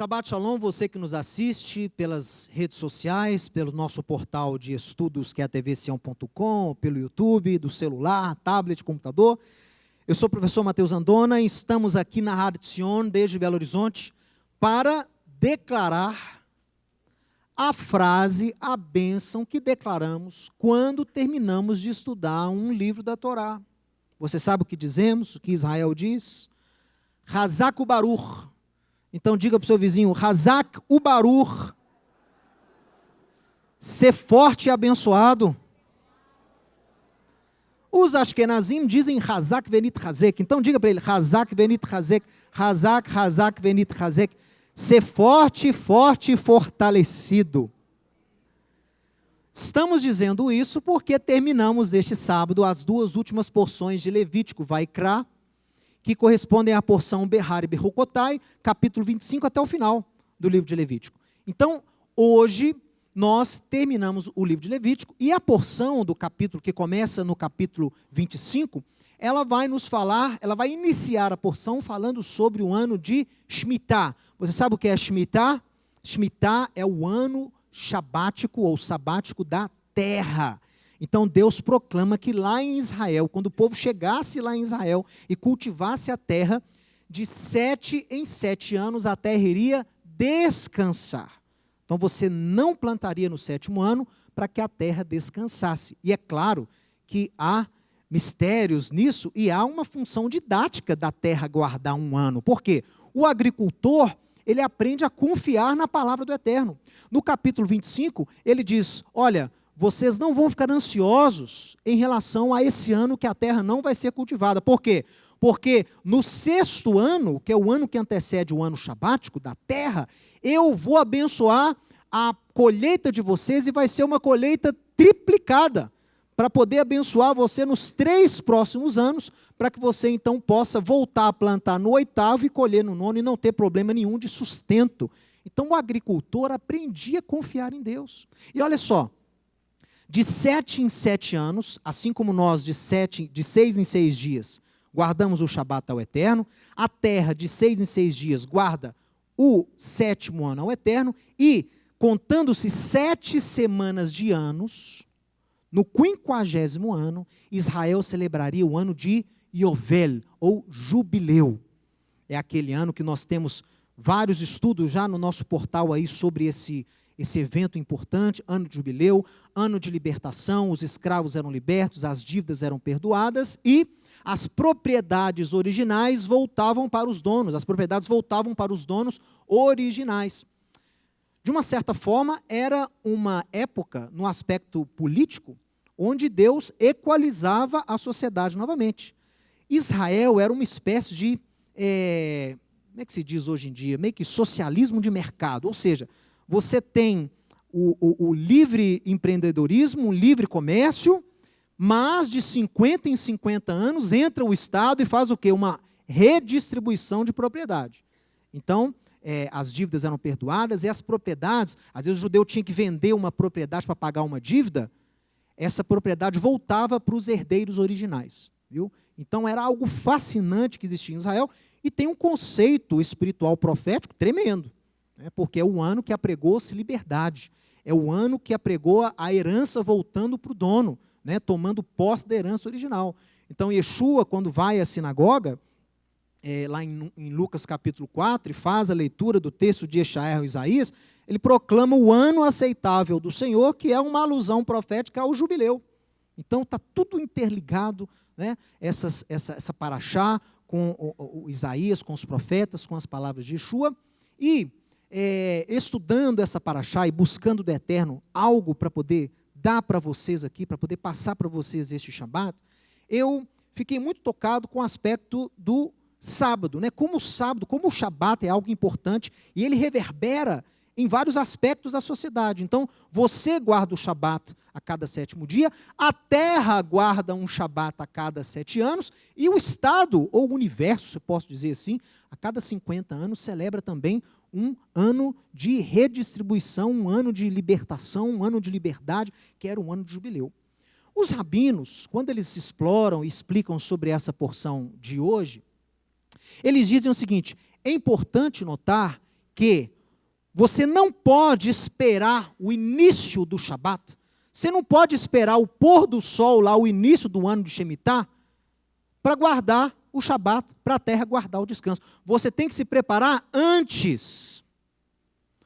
Shabbat Shalom, você que nos assiste pelas redes sociais, pelo nosso portal de estudos que é a tvsião.com, pelo YouTube, do celular, tablet, computador. Eu sou o professor Matheus Andona e estamos aqui na Rádio Sion, desde Belo Horizonte, para declarar a frase, a bênção que declaramos quando terminamos de estudar um livro da Torá. Você sabe o que dizemos, o que Israel diz? Hazak u'Baruch. Então diga para o seu vizinho, Hazak u'Baruch. Ser forte e abençoado. Os Ashkenazim dizem Hazak venit Hazek. Então diga para ele, Hazak venit Hazek. Hazak, Hazak venit Hazek. Ser forte, forte e fortalecido. Estamos dizendo isso porque terminamos neste sábado as duas últimas porções de Levítico, Vaikra, que correspondem à porção Behar e Bechukotai, capítulo 25 até o final do livro de Levítico. Então, hoje, nós terminamos o livro de Levítico, e a porção do capítulo, que começa no capítulo 25, ela vai nos falar, ela vai iniciar a porção falando sobre o ano de Shemitah. Você sabe o que é Shemitah? Shemitah é o ano shabático ou sabático da terra. Então Deus proclama que lá em Israel, quando o povo chegasse lá em Israel e cultivasse a terra, de 7 em 7 anos a terra iria descansar. Então você não plantaria no 7º ano para que a terra descansasse. E é claro que há mistérios nisso e há uma função didática da terra guardar um ano. Por quê? O agricultor, ele aprende a confiar na palavra do Eterno. No capítulo 25, ele diz, olha, vocês não vão ficar ansiosos em relação a esse ano que a terra não vai ser cultivada. Por quê? Porque no 6º ano, que é o ano que antecede o ano sabático da terra, eu vou abençoar a colheita de vocês e vai ser uma colheita triplicada, para poder abençoar você nos 3 próximos anos, para que você então possa voltar a plantar no 8º e colher no 9º e não ter problema nenhum de sustento. Então o agricultor aprendia a confiar em Deus. E olha só, de 7 em 7 anos, assim como nós de 6 em 6 dias guardamos o Shabat ao Eterno, a terra de 6 em 6 dias guarda o 7º ano ao Eterno, e contando-se 7 semanas de anos, no 50º ano, Israel celebraria o ano de Yovel, ou Jubileu. É aquele ano que nós temos vários estudos já no nosso portal aí sobre esse evento importante, ano de jubileu, ano de libertação, os escravos eram libertos, as dívidas eram perdoadas e as propriedades originais voltavam para os donos, as propriedades voltavam para os donos originais. De uma certa forma, era uma época, no aspecto político, onde Deus equalizava a sociedade novamente. Israel era uma espécie de, como é que se diz hoje em dia, meio que socialismo de mercado, ou seja, você tem o livre empreendedorismo, o livre comércio, mas de 50 em 50 anos entra o Estado e faz o quê? Uma redistribuição de propriedade. Então, as dívidas eram perdoadas e as propriedades, às vezes o judeu tinha que vender uma propriedade para pagar uma dívida, essa propriedade voltava para os herdeiros originais. Viu? Então era algo fascinante que existia em Israel e tem um conceito espiritual profético tremendo. Porque é o ano que apregou-se liberdade, é o ano que apregou a herança voltando para o dono, tomando posse da herança original. Então Yeshua, quando vai à sinagoga, lá em Lucas capítulo 4, e faz a leitura do texto de Yeshayahu e Isaías, ele proclama o ano aceitável do Senhor, que é uma alusão profética ao jubileu. Então está tudo interligado, essa paraxá com o Isaías, com os profetas, com as palavras de Yeshua, e estudando essa paraxá e buscando do Eterno algo para poder dar para vocês aqui, para poder passar para vocês este Shabat, eu fiquei muito tocado com o aspecto do sábado, como o sábado, como o Shabat é algo importante, e ele reverbera em vários aspectos da sociedade. Então, você guarda o Shabat a cada 7º dia, a terra guarda um Shabat a cada 7 anos, e o Estado, ou o universo, se eu posso dizer assim, a cada 50 anos celebra também um ano de redistribuição, um ano de libertação, um ano de liberdade, que era um ano de jubileu. Os rabinos, quando eles exploram e explicam sobre essa porção de hoje, eles dizem o seguinte: é importante notar que Você não pode esperar o início do Shabat. Você não pode esperar o pôr do sol lá, o início do ano de Shemitah, para guardar o Shabat, para a terra guardar o descanso. Você tem que se preparar antes.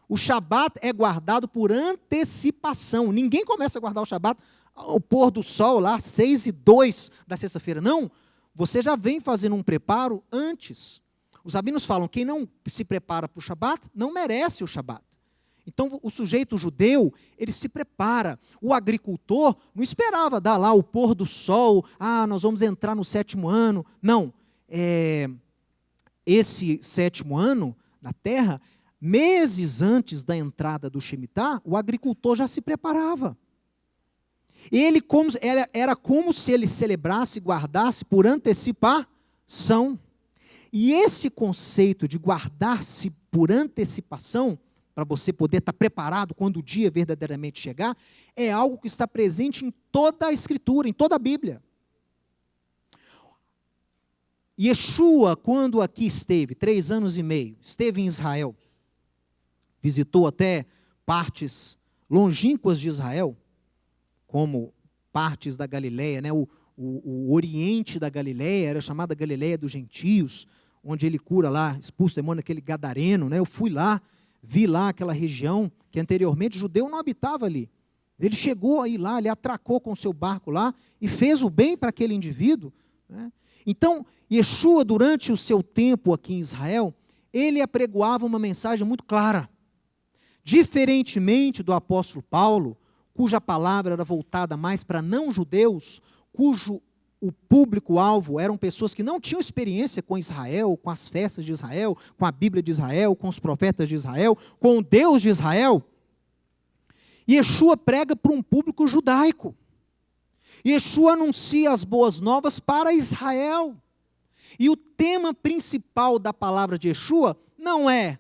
O Shabat é guardado por antecipação. Ninguém começa a guardar o Shabat ao pôr do sol lá, 6:02 da sexta-feira. Não, você já vem fazendo um preparo antes. Os rabinos falam, quem não se prepara para o Shabat, não merece o Shabat. Então, o sujeito judeu, ele se prepara. O agricultor não esperava dar lá o pôr do sol, nós vamos entrar no 7º ano. Não, esse 7º ano na terra, meses antes da entrada do Shemitah, o agricultor já se preparava. Era como se ele celebrasse, guardasse por antecipação. E esse conceito de guardar-se por antecipação, para você poder estar preparado quando o dia verdadeiramente chegar, é algo que está presente em toda a Escritura, em toda a Bíblia. Yeshua, quando aqui esteve, 3 anos e meio, esteve em Israel, visitou até partes longínquas de Israel, como partes da Galileia, né? O oriente da Galileia era chamada Galileia dos Gentios, onde ele cura lá, expulsa o demônio, aquele gadareno, né? Eu fui lá, vi lá aquela região que anteriormente judeu não habitava ali. Ele chegou aí lá, ele atracou com o seu barco lá e fez o bem para aquele indivíduo, né? Então, Yeshua, durante o seu tempo aqui em Israel, ele apregoava uma mensagem muito clara. Diferentemente do apóstolo Paulo, cuja palavra era voltada mais para não-judeus, cujo o público-alvo eram pessoas que não tinham experiência com Israel, com as festas de Israel, com a Bíblia de Israel, com os profetas de Israel, com o Deus de Israel. Yeshua prega para um público judaico. Yeshua anuncia as boas novas para Israel. E o tema principal da palavra de Yeshua não é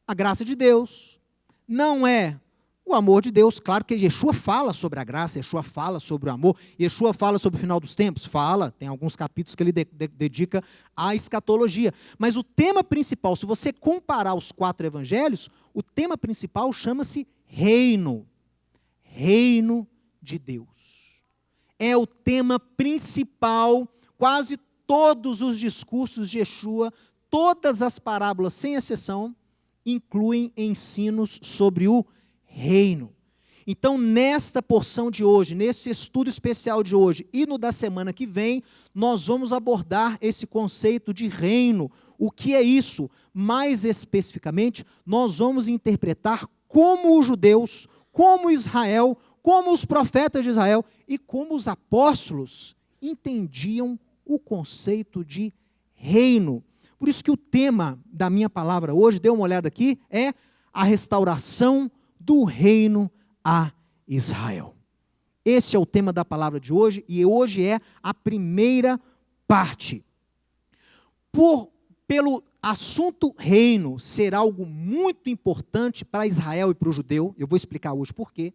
a graça de Deus, não é o amor de Deus. Claro que Yeshua fala sobre a graça, Yeshua fala sobre o amor, Yeshua fala sobre o final dos tempos, fala, tem alguns capítulos que ele dedica à escatologia. Mas o tema principal, se você comparar os 4 evangelhos, o tema principal chama-se reino. Reino de Deus. É o tema principal, quase todos os discursos de Yeshua, todas as parábolas, sem exceção, incluem ensinos sobre o reino. Então, nesta porção de hoje, nesse estudo especial de hoje e no da semana que vem, nós vamos abordar esse conceito de reino. O que é isso? Mais especificamente, nós vamos interpretar como os judeus, como Israel, como os profetas de Israel e como os apóstolos entendiam o conceito de reino. Por isso que o tema da minha palavra hoje, dê uma olhada aqui, é a restauração do reino a Israel. Esse é o tema da palavra de hoje, e hoje é a primeira parte. Pelo assunto reino ser algo muito importante para Israel e para o judeu, eu vou explicar hoje por quê.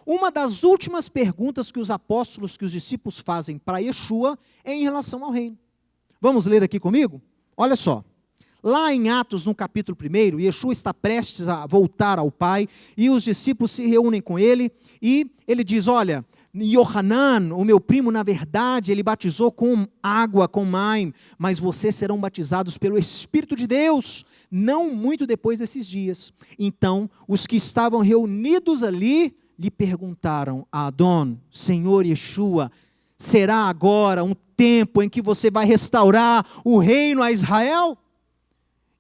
Uma das últimas perguntas que os apóstolos, que os discípulos fazem para Yeshua é em relação ao reino. Vamos ler aqui comigo? Olha só. Lá em Atos, no capítulo 1, Yeshua está prestes a voltar ao Pai, e os discípulos se reúnem com ele, e ele diz, olha, Yohanan, o meu primo, na verdade, ele batizou com água, com maim, mas vocês serão batizados pelo Espírito de Deus, não muito depois desses dias. Então, os que estavam reunidos ali, lhe perguntaram a Adon, Senhor Yeshua, será agora um tempo em que você vai restaurar o reino a Israel?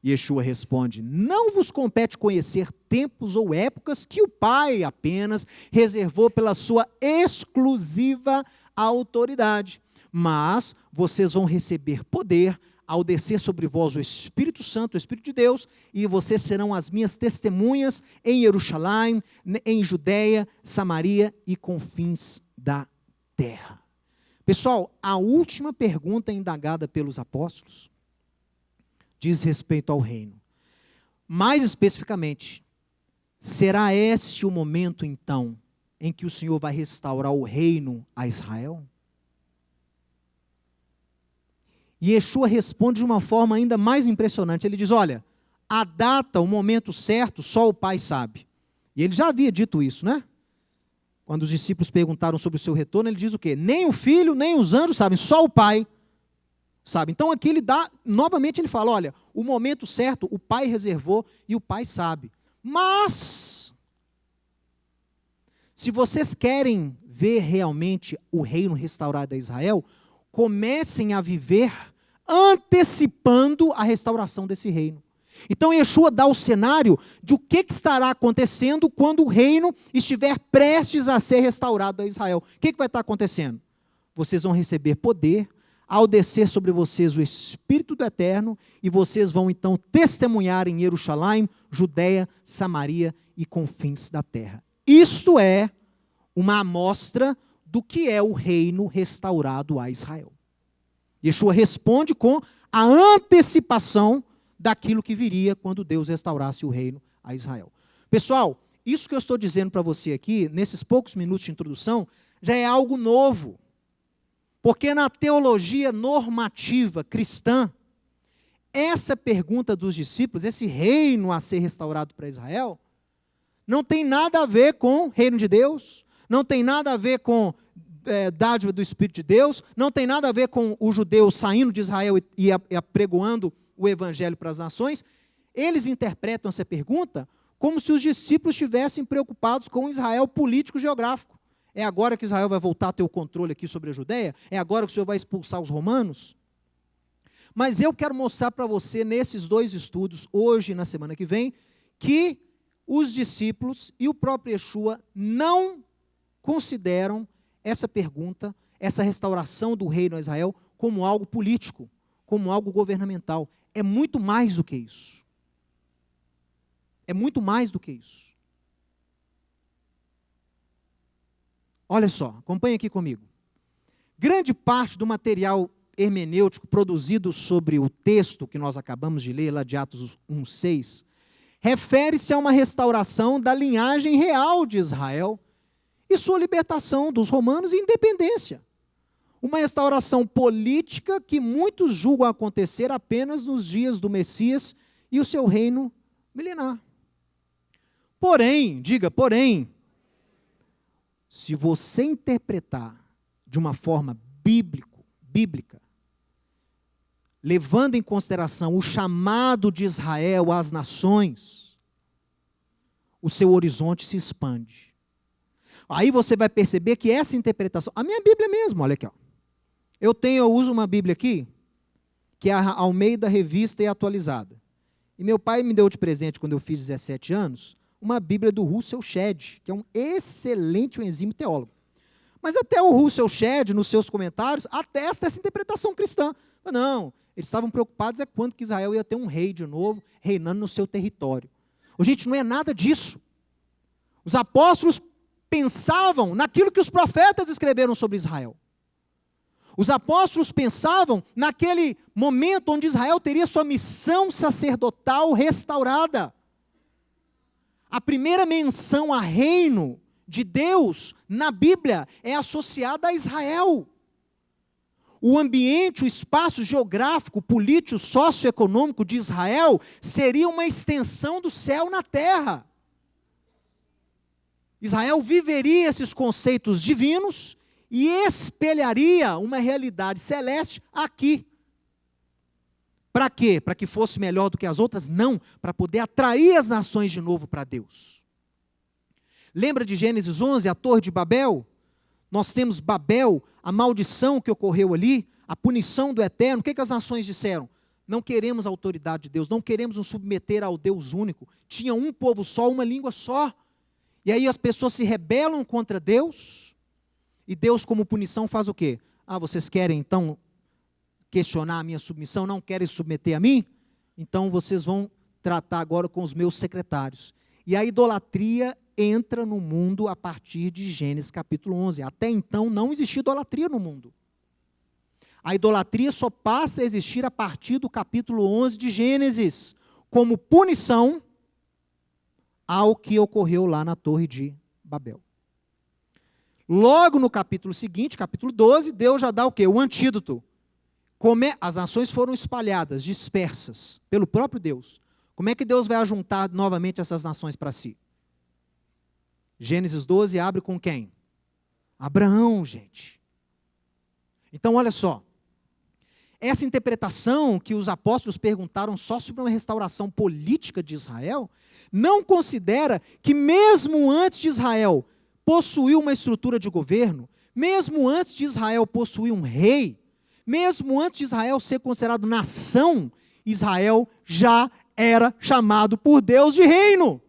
Yeshua responde, não vos compete conhecer tempos ou épocas que o Pai apenas reservou pela sua exclusiva autoridade, mas vocês vão receber poder ao descer sobre vós o Espírito Santo, o Espírito de Deus, e vocês serão as minhas testemunhas em Jerusalém, em Judeia, Samaria e confins da terra. Pessoal, a última pergunta indagada pelos apóstolos diz respeito ao reino. Mais especificamente, será este o momento, então, em que o Senhor vai restaurar o reino a Israel? E Yeshua responde de uma forma ainda mais impressionante. Ele diz, olha, a data, o momento certo, só o Pai sabe. E ele já havia dito isso, né? Quando os discípulos perguntaram sobre o seu retorno, ele diz o quê? Nem o Filho, nem os anjos sabem, só o Pai sabe. Então aqui ele dá, novamente ele fala, olha, o momento certo o Pai reservou e o Pai sabe. Mas, se vocês querem ver realmente o reino restaurado a Israel, comecem a viver antecipando a restauração desse reino. Então Yeshua dá o cenário de o que estará acontecendo quando o reino estiver prestes a ser restaurado a Israel. O que vai estar acontecendo? Vocês vão receber poder, ao descer sobre vocês o Espírito do Eterno, e vocês vão então testemunhar em Jerusalém, Judeia, Samaria e confins da terra. Isto é uma amostra do que é o reino restaurado a Israel. Yeshua responde com a antecipação daquilo que viria quando Deus restaurasse o reino a Israel. Pessoal, isso que eu estou dizendo para você aqui, nesses poucos minutos de introdução, já é algo novo. Porque na teologia normativa cristã, essa pergunta dos discípulos, esse reino a ser restaurado para Israel, não tem nada a ver com reino de Deus, não tem nada a ver com dádiva do Espírito de Deus, não tem nada a ver com o judeu saindo de Israel e apregoando o evangelho para as nações. Eles interpretam essa pergunta como se os discípulos estivessem preocupados com Israel político-geográfico. É agora que Israel vai voltar a ter o controle aqui sobre a Judeia? É agora que o Senhor vai expulsar os romanos? Mas eu quero mostrar para você, nesses dois estudos, hoje e na semana que vem, que os discípulos e o próprio Yeshua não consideram essa pergunta, essa restauração do reino a Israel, como algo político, como algo governamental. É muito mais do que isso. É muito mais do que isso. Olha só, acompanhe aqui comigo. Grande parte do material hermenêutico produzido sobre o texto que nós acabamos de ler, lá de Atos 1:6, refere-se a uma restauração da linhagem real de Israel e sua libertação dos romanos e independência. Uma restauração política que muitos julgam acontecer apenas nos dias do Messias e o seu reino milenar. Porém, diga, porém, se você interpretar de uma forma bíblica, levando em consideração o chamado de Israel às nações, o seu horizonte se expande. Aí você vai perceber que essa interpretação, a minha Bíblia mesmo, olha aqui, ó. Eu uso uma Bíblia aqui, que é a Almeida Revista e Atualizada. E meu pai me deu de presente, quando eu fiz 17 anos, uma Bíblia do Russell Shedd, que é um excelente exímio teólogo. Mas até o Russell Shedd, nos seus comentários, atesta essa interpretação cristã. Mas não, eles estavam preocupados quando que Israel ia ter um rei de novo, reinando no seu território. Gente, não é nada disso. Os apóstolos pensavam naquilo que os profetas escreveram sobre Israel. Os apóstolos pensavam naquele momento onde Israel teria sua missão sacerdotal restaurada. A primeira menção a reino de Deus na Bíblia é associada a Israel. O ambiente, o espaço geográfico, político, socioeconômico de Israel seria uma extensão do céu na terra. Israel viveria esses conceitos divinos e espelharia uma realidade celeste aqui. Para quê? Para que fosse melhor do que as outras? Não, para poder atrair as nações de novo para Deus. Lembra de Gênesis 11, a Torre de Babel? Nós temos Babel, a maldição que ocorreu ali, a punição do Eterno. O que as nações disseram? Não queremos a autoridade de Deus, não queremos nos submeter ao Deus único. Tinha um povo só, uma língua só. E aí as pessoas se rebelam contra Deus, e Deus, como punição, faz o quê? Vocês querem então questionar a minha submissão, não querem se submeter a mim? Então vocês vão tratar agora com os meus secretários. E a idolatria entra no mundo a partir de Gênesis capítulo 11. Até então não existia idolatria no mundo. A idolatria só passa a existir a partir do capítulo 11 de Gênesis, como punição ao que ocorreu lá na Torre de Babel. Logo no capítulo seguinte, capítulo 12, Deus já dá o quê? O antídoto. As nações foram espalhadas, dispersas, pelo próprio Deus. Como é que Deus vai ajuntar novamente essas nações para si? Gênesis 12 abre com quem? Abraão, gente. Então, olha só. Essa interpretação que os apóstolos perguntaram só sobre uma restauração política de Israel, não considera que mesmo antes de Israel possuir uma estrutura de governo, mesmo antes de Israel possuir um rei, mesmo antes de Israel ser considerado nação, Israel já era chamado por Deus de reino.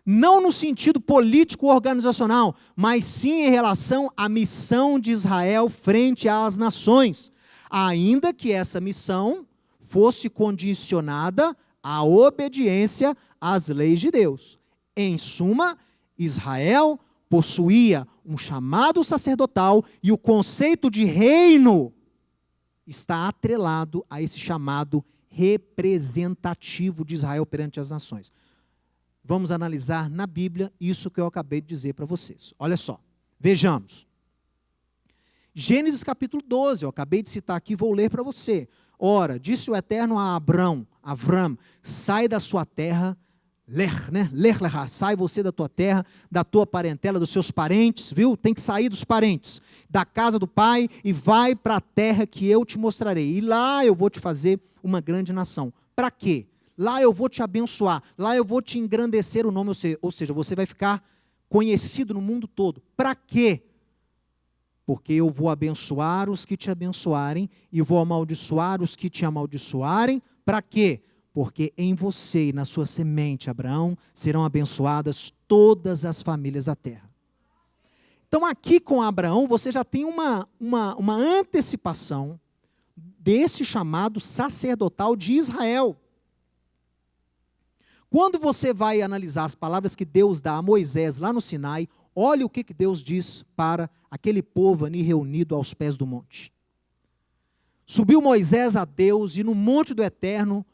Não no sentido político organizacional, mas sim em relação à missão de Israel frente às nações, ainda que essa missão fosse condicionada à obediência às leis de Deus. Em suma, Israel possuía um chamado sacerdotal e o conceito de reino está atrelado a esse chamado representativo de Israel perante as nações. Vamos analisar na Bíblia isso que eu acabei de dizer para vocês. Olha só, vejamos. Gênesis capítulo 12, eu acabei de citar aqui, vou ler para você. Ora, disse o Eterno a Avram, sai da sua terra, sai você da tua terra, da tua parentela, dos seus parentes, viu? Tem que sair dos parentes, da casa do pai e vai para a terra que eu te mostrarei. E lá eu vou te fazer uma grande nação. Para quê? Lá eu vou te abençoar, lá eu vou te engrandecer o nome, ou seja, você vai ficar conhecido no mundo todo. Para quê? Porque eu vou abençoar os que te abençoarem e vou amaldiçoar os que te amaldiçoarem. Para quê? Porque em você e na sua semente, Abraão, serão abençoadas todas as famílias da terra. Então aqui com Abraão você já tem uma antecipação desse chamado sacerdotal de Israel. Quando você vai analisar as palavras que Deus dá a Moisés lá no Sinai, olha o que Deus diz para aquele povo ali reunido aos pés do monte. Subiu Moisés a Deus e no monte do Eterno,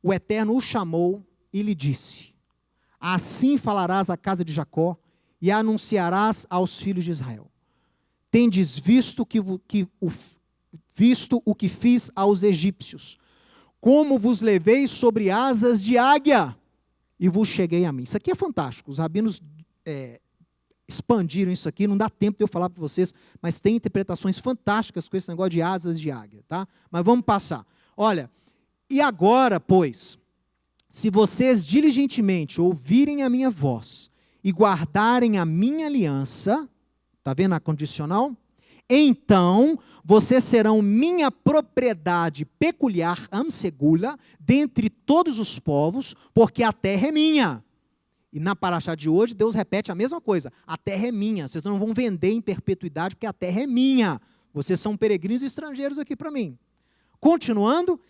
o Eterno o chamou e lhe disse: assim falarás à casa de Jacó e anunciarás aos filhos de Israel. Tendes visto o que fiz aos egípcios, como vos levei sobre asas de águia e vos cheguei a mim. Isso aqui é fantástico, os rabinos expandiram isso aqui, não dá tempo de eu falar para vocês, mas tem interpretações fantásticas com esse negócio de asas de águia, tá? Mas vamos passar. Olha, e agora, pois, se vocês diligentemente ouvirem a minha voz e guardarem a minha aliança, está vendo a condicional? Então, vocês serão minha propriedade peculiar, amsegula, dentre todos os povos, porque a terra é minha. E na paraxá de hoje, Deus repete a mesma coisa. A terra é minha, vocês não vão vender em perpetuidade, porque a terra é minha. Vocês são peregrinos estrangeiros aqui para mim. Continuando,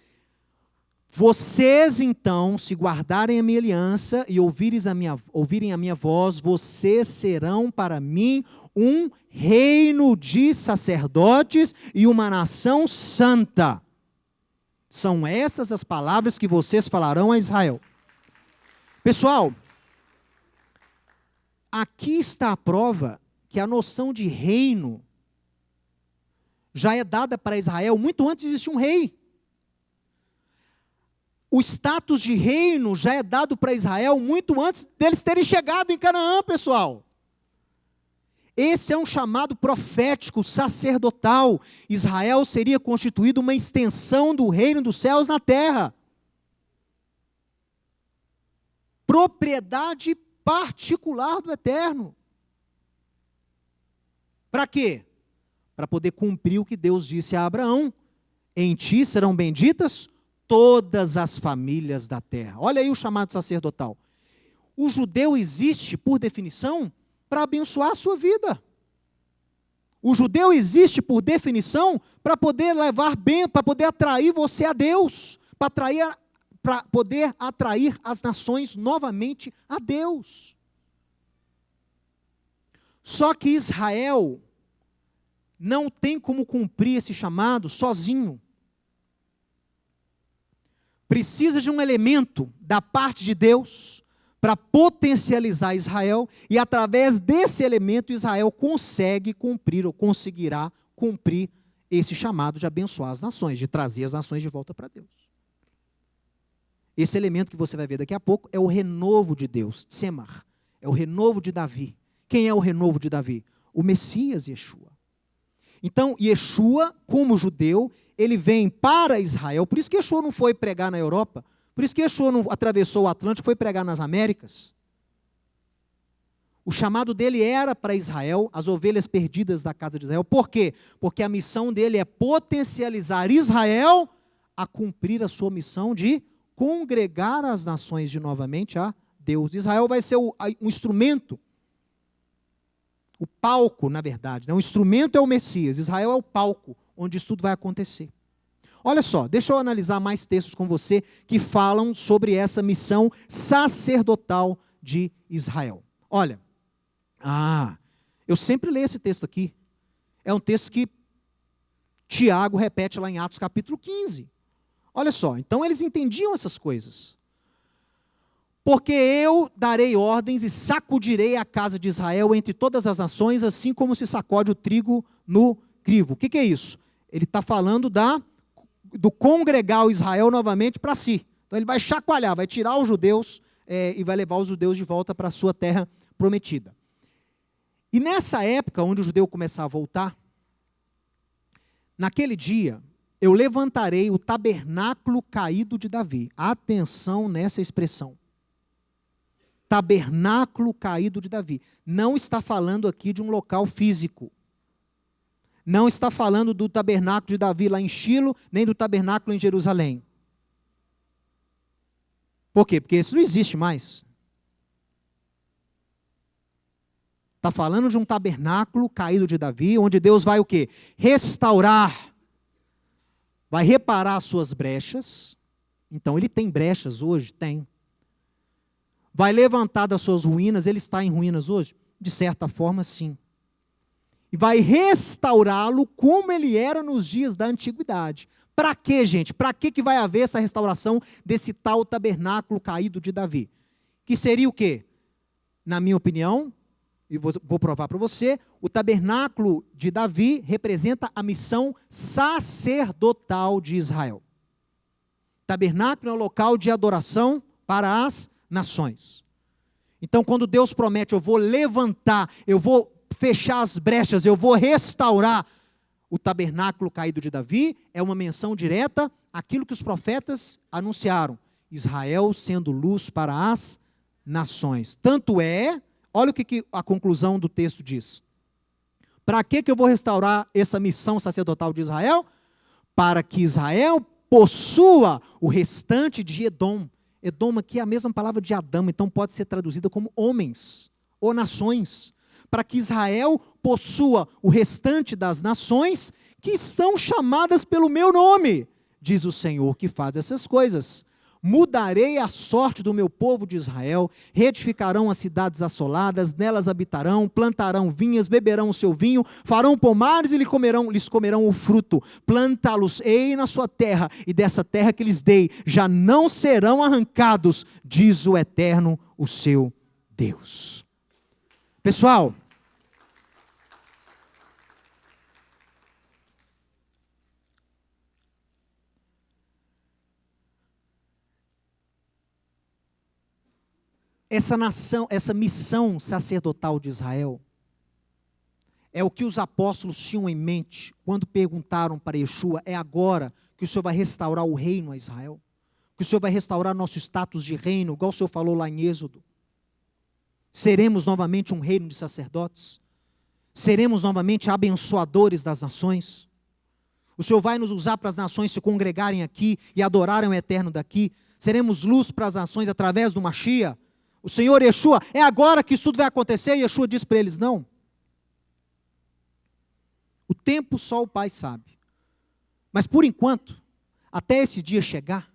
vocês então, se guardarem a minha aliança e ouvirem a minha voz, vocês serão para mim um reino de sacerdotes e uma nação santa. São essas as palavras que vocês falarão a Israel. Pessoal, aqui está a prova que a noção de reino já é dada para Israel muito antes de existir um rei. O status de reino já é dado para Israel muito antes deles terem chegado em Canaã, pessoal. Esse é um chamado profético, sacerdotal. Israel seria constituído uma extensão do reino dos céus na terra. Propriedade particular do Eterno. Para quê? Para poder cumprir o que Deus disse a Abraão. Em ti serão benditas todas as famílias da terra. Olha aí o chamado sacerdotal. O judeu existe, por definição, para abençoar a sua vida. O judeu existe, por definição, para poder levar bem, para poder atrair você a Deus, para poder atrair as nações novamente a Deus. Só que Israel não tem como cumprir esse chamado sozinho. Precisa de um elemento da parte de Deus para potencializar Israel, e através desse elemento Israel consegue cumprir, ou conseguirá cumprir esse chamado de abençoar as nações, de trazer as nações de volta para Deus. Esse elemento que você vai ver daqui a pouco é o renovo de Deus, Tsemar. É o renovo de Davi. Quem é o renovo de Davi? O Messias Yeshua. Então, Yeshua, como judeu, ele vem para Israel. Por isso que Yeshua não foi pregar na Europa. Por isso que Yeshua não atravessou o Atlântico, foi pregar nas Américas. O chamado dele era para Israel, as ovelhas perdidas da casa de Israel. Por quê? Porque a missão dele é potencializar Israel a cumprir a sua missão de congregar as nações de novamente a Deus. Israel vai ser um instrumento, o palco, na verdade. Né? O instrumento é o Messias, Israel é o palco onde isso tudo vai acontecer. Olha só, deixa eu analisar mais textos com você que falam sobre essa missão sacerdotal de Israel. Olha, eu sempre leio esse texto aqui. É um texto que Tiago repete lá em Atos capítulo 15. Olha só, então eles entendiam essas coisas. Porque eu darei ordens e sacudirei a casa de Israel entre todas as nações, assim como se sacode o trigo no crivo. O que é isso? Ele está falando do congregar o Israel novamente para si. Então ele vai chacoalhar, vai tirar os judeus e vai levar os judeus de volta para a sua terra prometida. E nessa época, onde o judeu começar a voltar, naquele dia, eu levantarei o tabernáculo caído de Davi. Atenção nessa expressão. Tabernáculo caído de Davi. Não está falando aqui de um local físico. Não está falando do tabernáculo de Davi lá em Shilo, nem do tabernáculo em Jerusalém. Por quê? Porque isso não existe mais. Está falando de um tabernáculo caído de Davi, onde Deus vai o quê? Restaurar. Vai reparar as suas brechas. Então ele tem brechas hoje? Tem. Vai levantar das suas ruínas, ele está em ruínas hoje? De certa forma, sim. E vai restaurá-lo como ele era nos dias da antiguidade. Para quê, gente? Para que vai haver essa restauração desse tal tabernáculo caído de Davi? Que seria o quê? Na minha opinião, e vou provar para você, o tabernáculo de Davi representa a missão sacerdotal de Israel. Tabernáculo é um local de adoração para as nações. Então, quando Deus promete, eu vou levantar, eu vou fechar as brechas, eu vou restaurar o tabernáculo caído de Davi, é uma menção direta àquilo que os profetas anunciaram. Israel sendo luz para as nações. Tanto é, olha o que a conclusão do texto diz. Para que eu vou restaurar essa missão sacerdotal de Israel? Para que Israel possua o restante de Edom. Edom aqui é a mesma palavra de Adão, então pode ser traduzida como homens ou nações. Para que Israel possua o restante das nações que são chamadas pelo meu nome, diz o Senhor que faz essas coisas. Mudarei a sorte do meu povo de Israel, reedificarão as cidades assoladas, nelas habitarão, plantarão vinhas, beberão o seu vinho, farão pomares e lhes comerão o fruto. Plantá-los-ei na sua terra, e dessa terra que lhes dei, já não serão arrancados, diz o Eterno, o seu Deus. Pessoal, essa missão sacerdotal de Israel, é o que os apóstolos tinham em mente quando perguntaram para Yeshua, é agora que o Senhor vai restaurar o reino a Israel? Que o Senhor vai restaurar nosso status de reino, igual o Senhor falou lá em Êxodo? Seremos novamente um reino de sacerdotes? Seremos novamente abençoadores das nações? O Senhor vai nos usar para as nações se congregarem aqui e adorarem o Eterno daqui? Seremos luz para as nações através do Mashiach? O Senhor Yeshua, é agora que isso tudo vai acontecer? E Yeshua diz para eles, não. O tempo só o Pai sabe. Mas por enquanto, até esse dia chegar,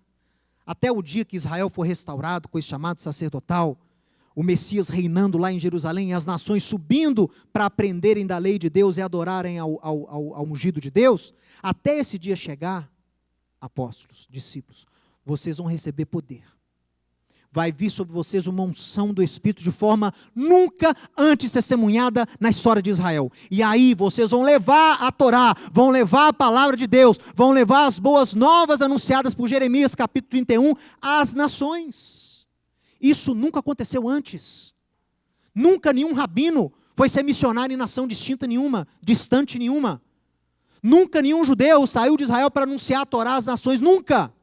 até o dia que Israel for restaurado com esse chamado sacerdotal, o Messias reinando lá em Jerusalém, e as nações subindo para aprenderem da lei de Deus e adorarem ao ungido de Deus, até esse dia chegar, apóstolos, discípulos, vocês vão receber poder. vai vir sobre vocês uma unção do Espírito de forma nunca antes testemunhada na história de Israel. E aí vocês vão levar a Torá, vão levar a palavra de Deus, vão levar as boas novas anunciadas por Jeremias, capítulo 31, às nações. Isso nunca aconteceu antes. Nunca nenhum rabino foi ser missionário em nação distinta nenhuma, distante nenhuma. Nunca nenhum judeu saiu de Israel para anunciar a Torá às nações, nunca.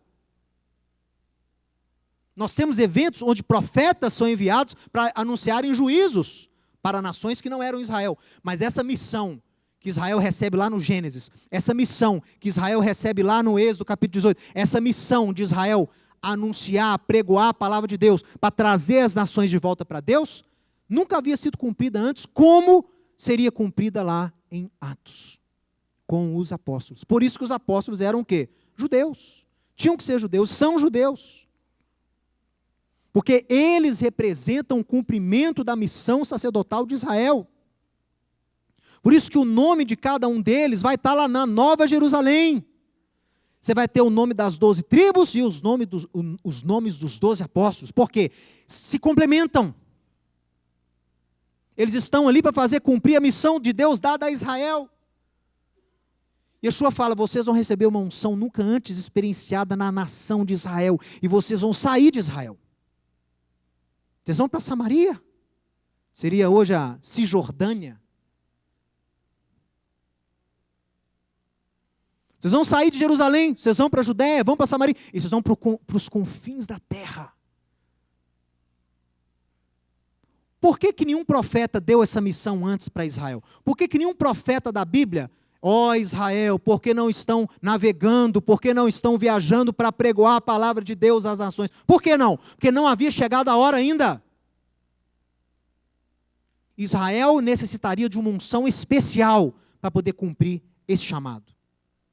Nós temos eventos onde profetas são enviados para anunciarem juízos para nações que não eram Israel. Mas essa missão que Israel recebe lá no Gênesis, essa missão que Israel recebe lá no Êxodo capítulo 18, essa missão de Israel anunciar, pregoar a palavra de Deus, para trazer as nações de volta para Deus, nunca havia sido cumprida antes, como seria cumprida lá em Atos, com os apóstolos. Por isso que os apóstolos eram o quê? Judeus. Tinham que ser judeus, são judeus. Porque eles representam o cumprimento da missão sacerdotal de Israel. Por isso que o nome de cada um deles vai estar lá na Nova Jerusalém. Você vai ter o nome das 12 tribos e os nomes dos 12 apóstolos. Por quê? Se complementam. Eles estão ali para fazer cumprir a missão de Deus dada a Israel. Yeshua fala, vocês vão receber uma unção nunca antes experienciada na nação de Israel. E vocês vão sair de Israel. Vocês vão para Samaria, seria hoje a Cisjordânia. Vocês vão sair de Jerusalém, vocês vão para a Judéia, vão para Samaria, e vocês vão para os confins da terra. Por que nenhum profeta deu essa missão antes para Israel? Por que nenhum profeta da Bíblia, ó Israel, por que não estão navegando, por que não estão viajando para pregoar a palavra de Deus às nações? Por que não? Porque não havia chegado a hora ainda. Israel necessitaria de uma unção especial para poder cumprir esse chamado,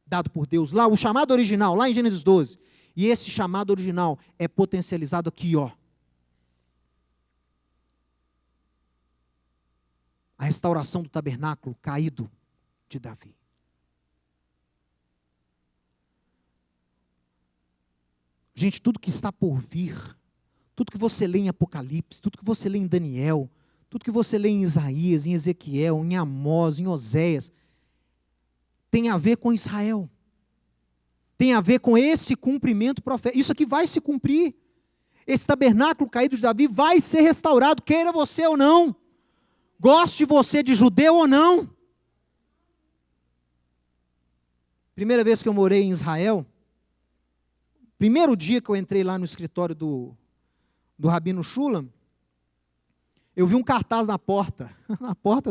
dado por Deus lá, o chamado original, lá em Gênesis 12. E esse chamado original é potencializado aqui, ó. A restauração do tabernáculo caído de Davi. Gente, tudo que está por vir, tudo que você lê em Apocalipse, tudo que você lê em Daniel, tudo que você lê em Isaías, em Ezequiel, em Amós, em Oséias, tem a ver com Israel. Tem a ver com esse cumprimento profético. Isso aqui vai se cumprir. Esse tabernáculo caído de Davi vai ser restaurado, queira você ou não. Goste você de judeu ou não. Primeira vez que eu morei em Israel, primeiro dia que eu entrei lá no escritório do Rabino Shulam, eu vi um cartaz na porta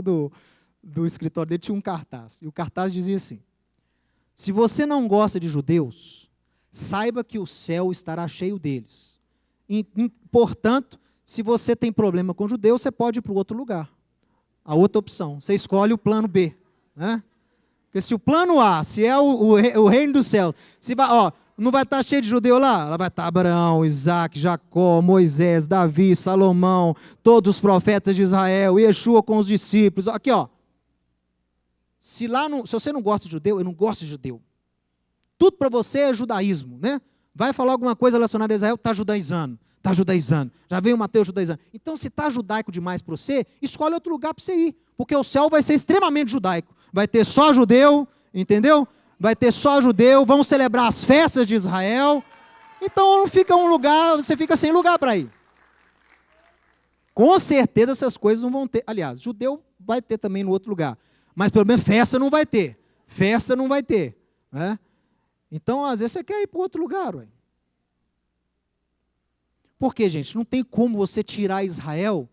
do escritório dele tinha um cartaz, e o cartaz dizia assim, se você não gosta de judeus, saiba que o céu estará cheio deles. Portanto, se você tem problema com judeus, você pode ir para o outro lugar. A outra opção, você escolhe o plano B, né? Porque se o plano A, se é o reino do céu, se vai, ó, não vai estar cheio de judeu lá? Ela vai estar Abraão, Isaac, Jacó, Moisés, Davi, Salomão, todos os profetas de Israel, Yeshua com os discípulos. Aqui, ó. Se você não gosta de judeu, eu não gosto de judeu. Tudo para você é judaísmo, né? Vai falar alguma coisa relacionada a Israel, está judaizando. Está judaizando. Já veio o Mateus judaizando. Então, se está judaico demais para você, escolhe outro lugar para você ir. Porque o céu vai ser extremamente judaico. Vai ter só judeu, entendeu? Vai ter só judeu, vão celebrar as festas de Israel. Então não fica um lugar, você fica sem lugar para ir. Com certeza essas coisas não vão ter. Aliás, judeu vai ter também no outro lugar. Mas pelo menos festa não vai ter. Festa não vai ter. Né? Então, às vezes, você quer ir para outro lugar. Ué. Por quê, gente? Não tem como você tirar Israel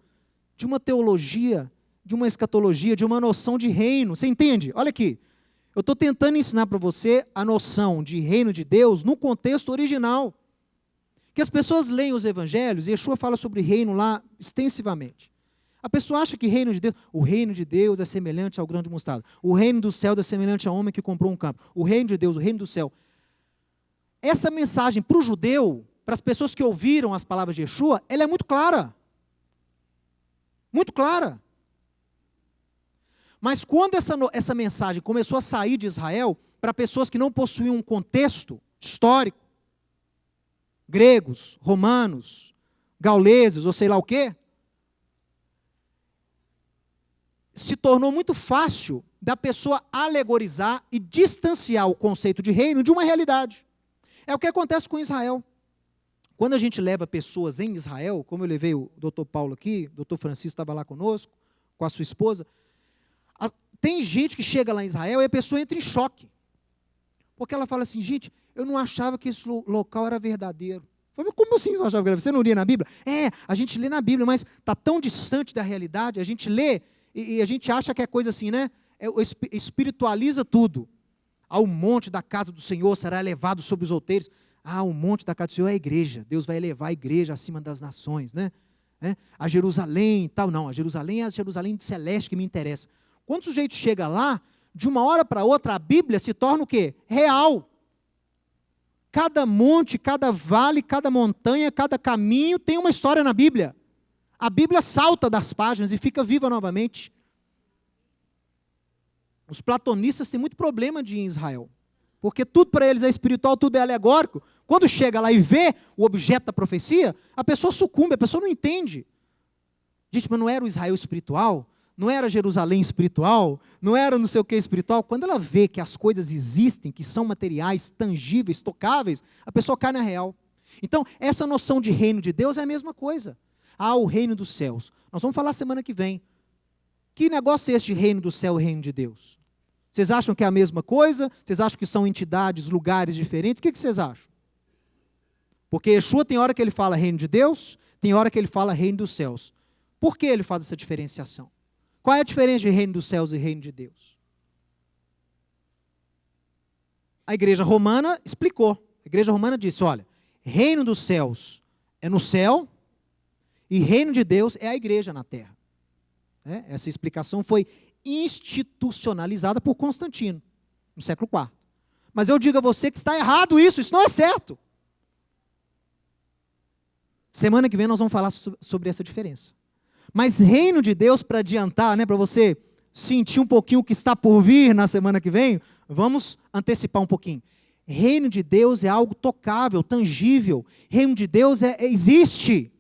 de uma teologia, de uma escatologia, de uma noção de reino. Você entende? Olha aqui. Eu estou tentando ensinar para você a noção de reino de Deus no contexto original. Que as pessoas leem os evangelhos, e Yeshua fala sobre reino lá extensivamente. A pessoa acha que o reino de Deus é semelhante ao grão de mostarda. O reino do céu é semelhante ao homem que comprou um campo. O reino de Deus, o reino do céu. Essa mensagem para o judeu, para as pessoas que ouviram as palavras de Yeshua, ela é muito clara. Muito clara. Mas quando essa mensagem começou a sair de Israel, para pessoas que não possuíam um contexto histórico, gregos, romanos, gauleses ou sei lá o quê, se tornou muito fácil da pessoa alegorizar e distanciar o conceito de reino de uma realidade. É o que acontece com Israel. Quando a gente leva pessoas em Israel, como eu levei o doutor Paulo aqui, o doutor Francisco estava lá conosco, com a sua esposa, tem gente que chega lá em Israel e a pessoa entra em choque. Porque ela fala assim, gente, eu não achava que esse local era verdadeiro. Eu falei, como assim não achava verdadeiro? Você não lia na Bíblia? A gente lê na Bíblia, mas está tão distante da realidade, a gente lê e a gente acha que é coisa assim, né? Espiritualiza tudo. O monte da casa do Senhor será elevado sobre os outeiros. O monte da casa do Senhor é a igreja. Deus vai elevar a igreja acima das nações, né? A Jerusalém e tal. Não, a Jerusalém é a Jerusalém celeste que me interessa. Quando o sujeito chega lá, de uma hora para outra, a Bíblia se torna o quê? Real. Cada monte, cada vale, cada montanha, cada caminho tem uma história na Bíblia. A Bíblia salta das páginas e fica viva novamente. Os platonistas têm muito problema de ir em Israel, porque tudo para eles é espiritual, tudo é alegórico. Quando chega lá e vê o objeto da profecia, a pessoa sucumbe, a pessoa não entende. Gente, mas não era o Israel espiritual? Não era Jerusalém espiritual? Não era não sei o que espiritual? Quando ela vê que as coisas existem, que são materiais, tangíveis, tocáveis, a pessoa cai na real. Então, essa noção de reino de Deus é a mesma coisa. O reino dos céus. Nós vamos falar semana que vem. Que negócio é esse de reino do céu e reino de Deus? Vocês acham que é a mesma coisa? Vocês acham que são entidades, lugares diferentes? O que vocês acham? Porque Yeshua tem hora que ele fala reino de Deus, tem hora que ele fala reino dos céus. Por que ele faz essa diferenciação? Qual é a diferença de reino dos céus e reino de Deus? A igreja romana explicou. A igreja romana disse, olha, reino dos céus é no céu e reino de Deus é a igreja na terra. Essa explicação foi institucionalizada por Constantino, no século IV. Mas eu digo a você que está errado isso não é certo. Semana que vem nós vamos falar sobre essa diferença. Mas reino de Deus, para adiantar, para você sentir um pouquinho o que está por vir na semana que vem, vamos antecipar um pouquinho. Reino de Deus é algo tocável, tangível. Reino de Deus existe.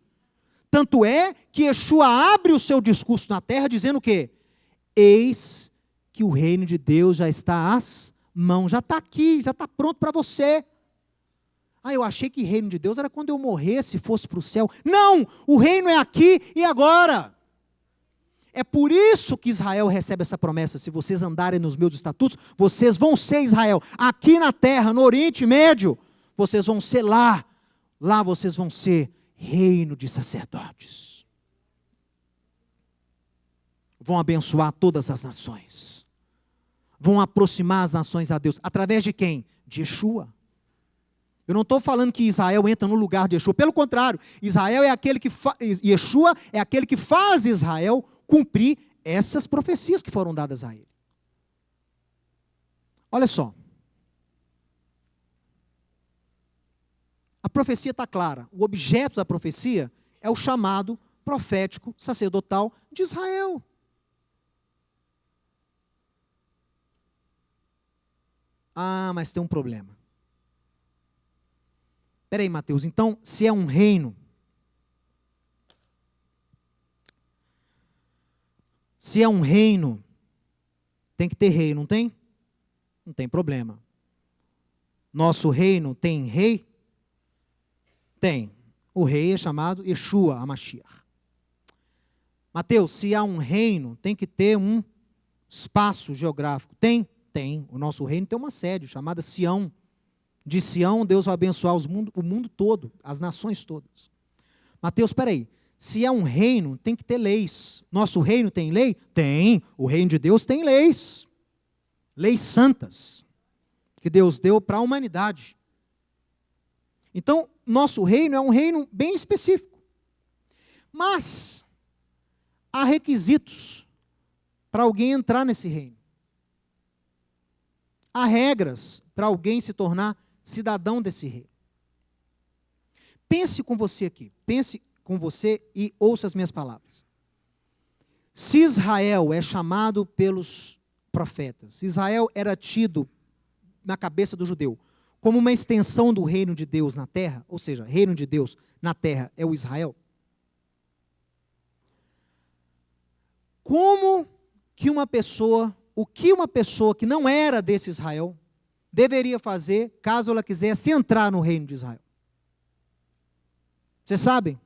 Tanto é que Yeshua abre o seu discurso na terra dizendo o quê? Eis que o reino de Deus já está às mãos, já está aqui, já está pronto para você. Eu achei que reino de Deus era quando eu morresse, fosse para o céu. Não, o reino é aqui e agora. É por isso que Israel recebe essa promessa, se vocês andarem nos meus estatutos, vocês vão ser Israel. Aqui na terra, no Oriente Médio, vocês vão ser lá vocês vão ser reino de sacerdotes. Vão abençoar todas as nações. Vão aproximar as nações a Deus. Através de quem? De Yeshua. Eu não estou falando que Israel entra no lugar de Yeshua. Pelo contrário, Yeshua é aquele que faz Israel cumprir essas profecias que foram dadas a ele. Olha só. A profecia está clara. O objeto da profecia é o chamado profético sacerdotal de Israel. Mas tem um problema. Espera aí, Mateus. Então, se é um reino, tem que ter rei, não tem? Não tem problema. Nosso reino tem rei? Tem. O rei é chamado Yeshua HaMashiach. Mateus, se há um reino, tem que ter um espaço geográfico. Tem? Tem. O nosso reino tem uma sede chamada Sião. De Sião, Deus vai abençoar o mundo todo, as nações todas. Mateus, espera aí. Se é um reino, tem que ter leis. Nosso reino tem lei? Tem. O reino de Deus tem leis. Leis santas. Que Deus deu para a humanidade. Então, nosso reino é um reino bem específico. Mas, há requisitos para alguém entrar nesse reino. Há regras para alguém se tornar cidadão desse reino. Pense com você aqui. Pense com você e ouça as minhas palavras. Se Israel é chamado pelos profetas, Israel era tido na cabeça do judeu como uma extensão do reino de Deus na terra, ou seja, reino de Deus na terra é o Israel, como que o que uma pessoa que não era desse Israel deveria fazer caso ela quisesse entrar no reino de Israel? Vocês sabem?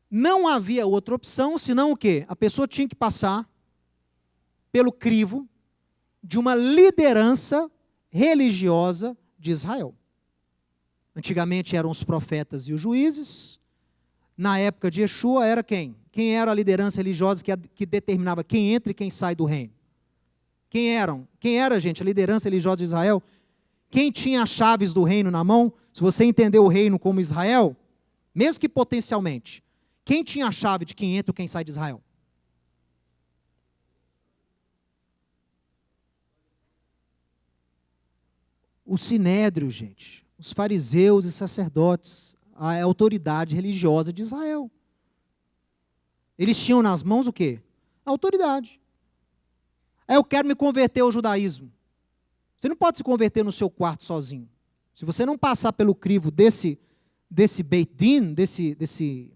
Não havia outra opção, senão o quê? A pessoa tinha que passar pelo crivo de uma liderança religiosa de Israel. Antigamente eram os profetas e os juízes. Na época de Yeshua era quem? Quem era a liderança religiosa que determinava quem entra e quem sai do reino? Quem eram? Quem era, gente, a liderança religiosa de Israel? Quem tinha as chaves do reino na mão? Se você entender o reino como Israel, mesmo que potencialmente, quem tinha a chave de quem entra e quem sai de Israel? O sinédrio, gente. Os fariseus e sacerdotes, a autoridade religiosa de Israel. Eles tinham nas mãos o quê? A autoridade. Eu quero me converter ao judaísmo. Você não pode se converter no seu quarto sozinho. Se você não passar pelo crivo desse Beit Din, desse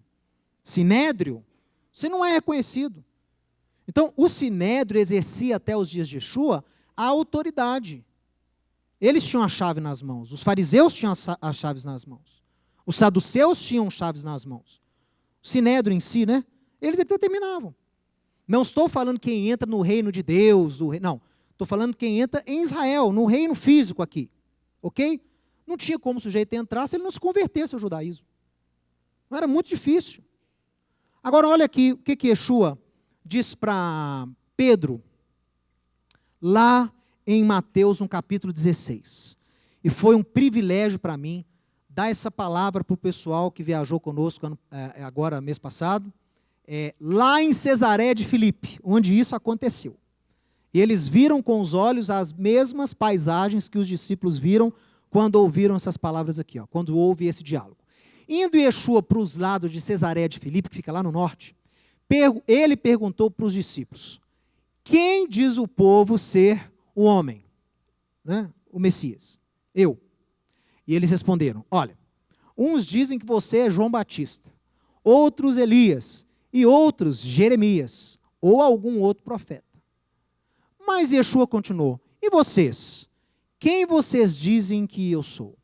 sinédrio, você não é reconhecido. Então, o sinédrio exercia até os dias de Yeshua a autoridade. Eles tinham a chave nas mãos. Os fariseus tinham as chaves nas mãos. Os saduceus tinham chaves nas mãos. O sinédrio em si, né? Eles determinavam. Não estou falando quem entra no reino de Deus, não. Estou falando quem entra em Israel, no reino físico aqui. Ok? Não tinha como o sujeito entrar se ele não se convertesse ao judaísmo. Não era muito difícil. Agora, olha aqui o que Yeshua diz para Pedro, lá em Mateus, no capítulo 16. E foi um privilégio para mim dar essa palavra para o pessoal que viajou conosco agora, mês passado, lá em Cesareia de Filipe, onde isso aconteceu. E eles viram com os olhos as mesmas paisagens que os discípulos viram quando ouviram essas palavras aqui, quando houve esse diálogo. Indo Yeshua para os lados de Cesareia de Filipe, que fica lá no norte, ele perguntou para os discípulos: quem diz o povo ser o homem? Né? O Messias. Eu. E eles responderam: olha, uns dizem que você é João Batista, outros Elias, e outros Jeremias, ou algum outro profeta. Mas Yeshua continuou: e vocês? Quem vocês dizem que eu sou?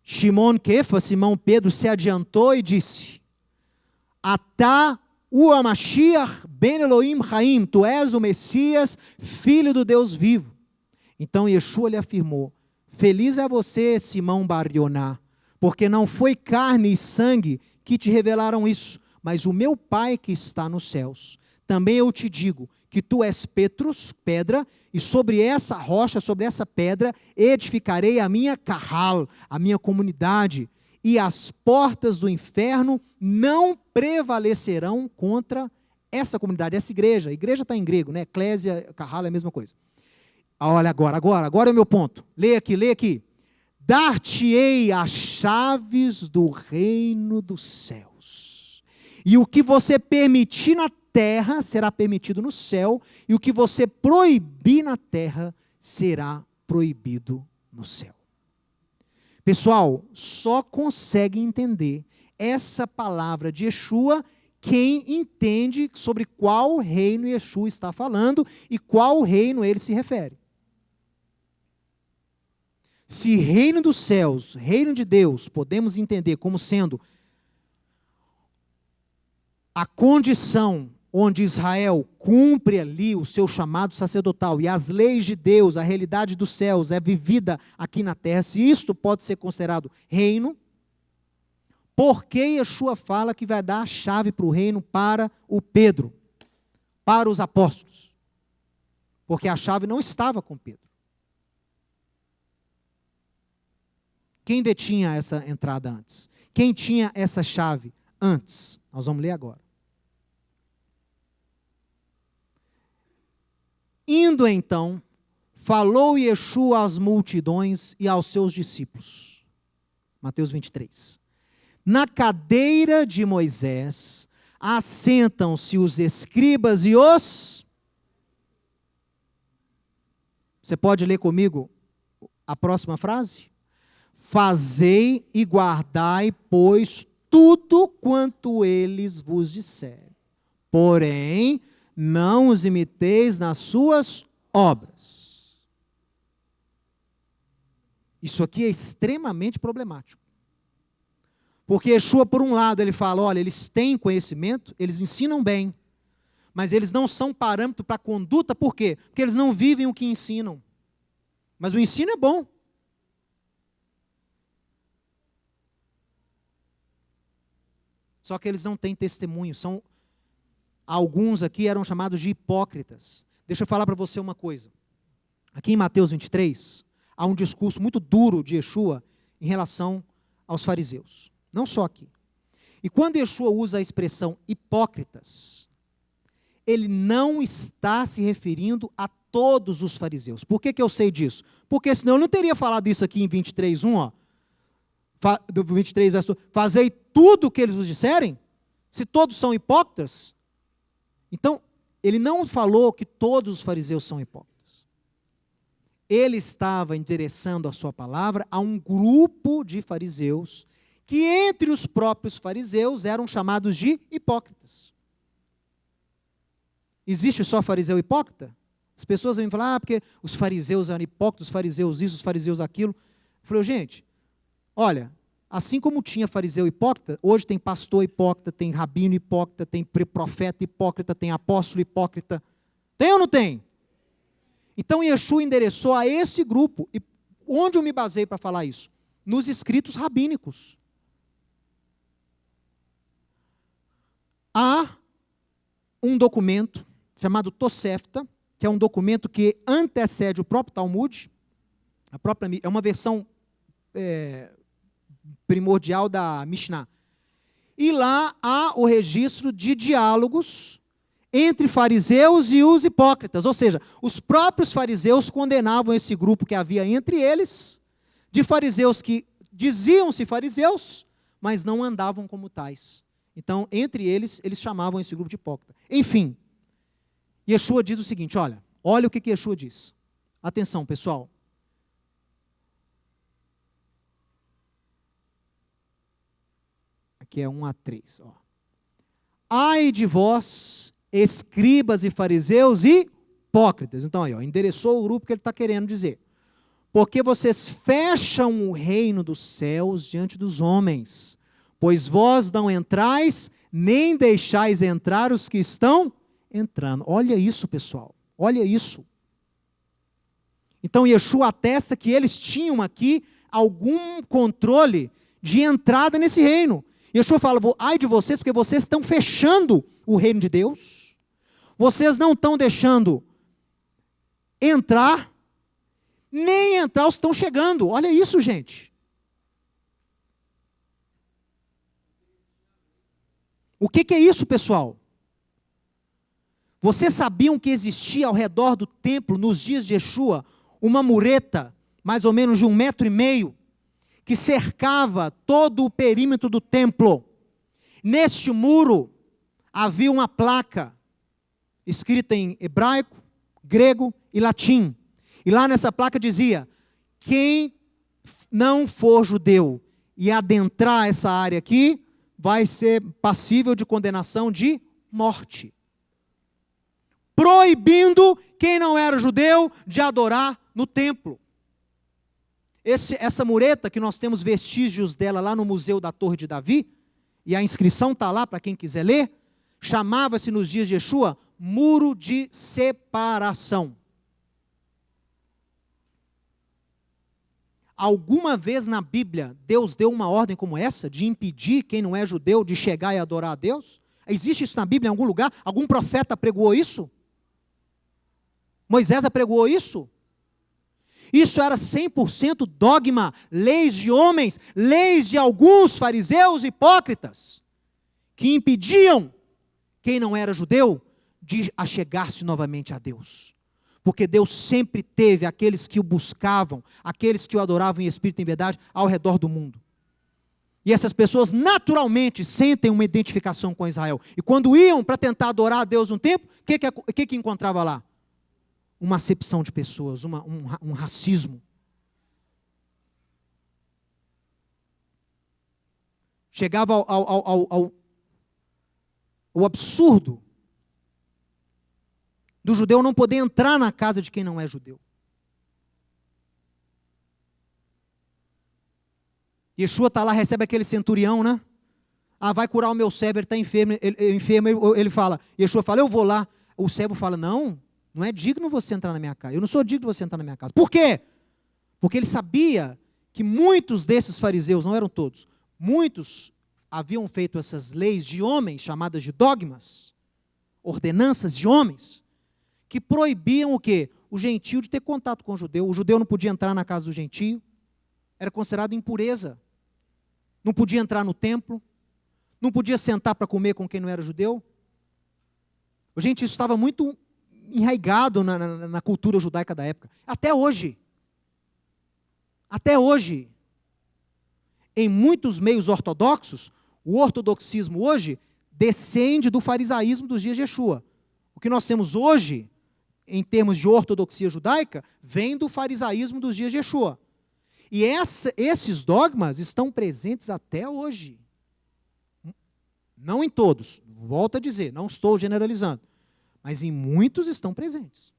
Shimon Quefas, Simão Pedro, se adiantou e disse: Atá o Amashiach ben Elohim Chaim, tu és o Messias, filho do Deus vivo. Então Yeshua lhe afirmou: feliz é você, Simão Bar-Yoná, porque não foi carne e sangue que te revelaram isso, mas o meu Pai que está nos céus. Também eu te digo que tu és Petrus, pedra, e sobre essa rocha, sobre essa pedra, edificarei a minha kahal, a minha comunidade, e as portas do inferno não prevalecerão contra essa comunidade, essa igreja. A igreja está em grego, né? Eclésia, kahal é a mesma coisa. Olha agora é o meu ponto. Leia aqui. Dar-te-ei as chaves do reino dos céus. E o que você permitir na terra será permitido no céu, e o que você proibir na terra será proibido no céu. Pessoal, só consegue entender essa palavra de Yeshua quem entende sobre qual reino Yeshua está falando e qual reino ele se refere. Se reino dos céus, reino de Deus, podemos entender como sendo a condição onde Israel cumpre ali o seu chamado sacerdotal e as leis de Deus, a realidade dos céus é vivida aqui na terra, se isto pode ser considerado reino, por que Yeshua fala que vai dar a chave para o reino para o Pedro, para os apóstolos? Porque a chave não estava com Pedro. Quem detinha essa entrada antes? Quem tinha essa chave antes? Nós vamos ler agora. Indo então, falou Yeshua às multidões e aos seus discípulos. Mateus 23. Na cadeira de Moisés assentam-se os escribas e os... Você pode ler comigo a próxima frase? Fazei e guardai, pois, tudo quanto eles vos disserem. Porém, não os imiteis nas suas obras. Isso aqui é extremamente problemático. Porque Yeshua, por um lado, ele fala, olha, eles têm conhecimento, eles ensinam bem, mas eles não são parâmetro para a conduta, por quê? Porque eles não vivem o que ensinam. Mas o ensino é bom. Só que eles não têm testemunho. Alguns aqui eram chamados de hipócritas. Deixa eu falar para você uma coisa. Aqui em Mateus 23, há um discurso muito duro de Yeshua em relação aos fariseus. Não só aqui. E quando Yeshua usa a expressão hipócritas, ele não está se referindo a todos os fariseus. Por que eu sei disso? Porque senão eu não teria falado isso aqui em 23:1, ó. Do 23, verso, fazei tudo o que eles vos disserem? Se todos são hipócritas? Então, ele não falou que todos os fariseus são hipócritas. Ele estava endereçando a sua palavra a um grupo de fariseus, que entre os próprios fariseus eram chamados de hipócritas. Existe só fariseu hipócrita? As pessoas vêm falar, porque os fariseus eram hipócritas, os fariseus isso, os fariseus aquilo. Eu falei, gente, olha, assim como tinha fariseu hipócrita, hoje tem pastor hipócrita, tem rabino hipócrita, tem profeta hipócrita, tem apóstolo hipócrita. Tem ou não tem? Então Yeshua endereçou a esse grupo. E onde eu me basei para falar isso? Nos escritos rabínicos. Há um documento chamado Tosefta, que é um documento que antecede o próprio Talmud, é uma versão primordial da Mishnah. E lá há o registro de diálogos entre fariseus e os hipócritas, ou seja, os próprios fariseus condenavam esse grupo que havia entre eles, de fariseus que diziam-se fariseus, mas não andavam como tais. Então, entre eles chamavam esse grupo de hipócrita. Enfim, Yeshua diz o seguinte, olha o que Yeshua diz. Atenção, pessoal. Aqui é 1-3. Ó. Ai de vós, escribas e fariseus e hipócritas. Então, aí, endereçou o grupo que ele está querendo dizer. Porque vocês fecham o reino dos céus diante dos homens, pois vós não entrais, nem deixais entrar os que estão entrando. Olha isso, pessoal. Olha isso. Então, Yeshua atesta que eles tinham aqui algum controle de entrada nesse reino. Yeshua fala, ai de vocês, porque vocês estão fechando o reino de Deus. Vocês não estão deixando entrar, nem entrar os que estão chegando. Olha isso, gente. O que é isso, pessoal? Vocês sabiam que existia ao redor do templo, nos dias de Yeshua, uma mureta, mais ou menos de 1,5 metros, que cercava todo o perímetro do templo. Neste muro havia uma placa, escrita em hebraico, grego e latim. E lá nessa placa dizia, quem não for judeu e adentrar essa área aqui, vai ser passível de condenação de morte. Proibindo quem não era judeu de adorar no templo. Essa mureta, que nós temos vestígios dela lá no Museu da Torre de Davi, e a inscrição está lá para quem quiser ler, chamava-se nos dias de Yeshua, muro de separação. Alguma vez na Bíblia, Deus deu uma ordem como essa, de impedir quem não é judeu de chegar e adorar a Deus? Existe isso na Bíblia em algum lugar? Algum profeta apregoou isso? Moisés apregoou isso? Isso era 100% dogma, leis de homens, leis de alguns fariseus hipócritas, que impediam quem não era judeu de achegar-se novamente a Deus. Porque Deus sempre teve aqueles que o buscavam, aqueles que o adoravam em espírito e em verdade, ao redor do mundo. E essas pessoas naturalmente sentem uma identificação com Israel. E quando iam para tentar adorar a Deus um tempo, o que encontrava lá? Uma acepção de pessoas, um racismo. Chegava ao absurdo do judeu não poder entrar na casa de quem não é judeu. Yeshua está lá, recebe aquele centurião, né? Ah, vai curar o meu servo, ele está enfermo. Ele fala, Yeshua fala, eu vou lá. O servo fala, não é digno você entrar na minha casa. Eu não sou digno de você entrar na minha casa. Por quê? Porque ele sabia que muitos desses fariseus, não eram todos, muitos haviam feito essas leis de homens, chamadas de dogmas, ordenanças de homens, que proibiam o quê? O gentio de ter contato com o judeu. O judeu não podia entrar na casa do gentio, era considerado impureza. Não podia entrar no templo, não podia sentar para comer com quem não era judeu. Gente, isso estava muito enraizado na cultura judaica da época. Até hoje. Até hoje. Em muitos meios ortodoxos, o ortodoxismo hoje descende do farisaísmo dos dias de Yeshua. O que nós temos hoje, em termos de ortodoxia judaica, vem do farisaísmo dos dias de Yeshua. E esses dogmas estão presentes até hoje. Não em todos, volto a dizer, não estou generalizando, mas em muitos estão presentes.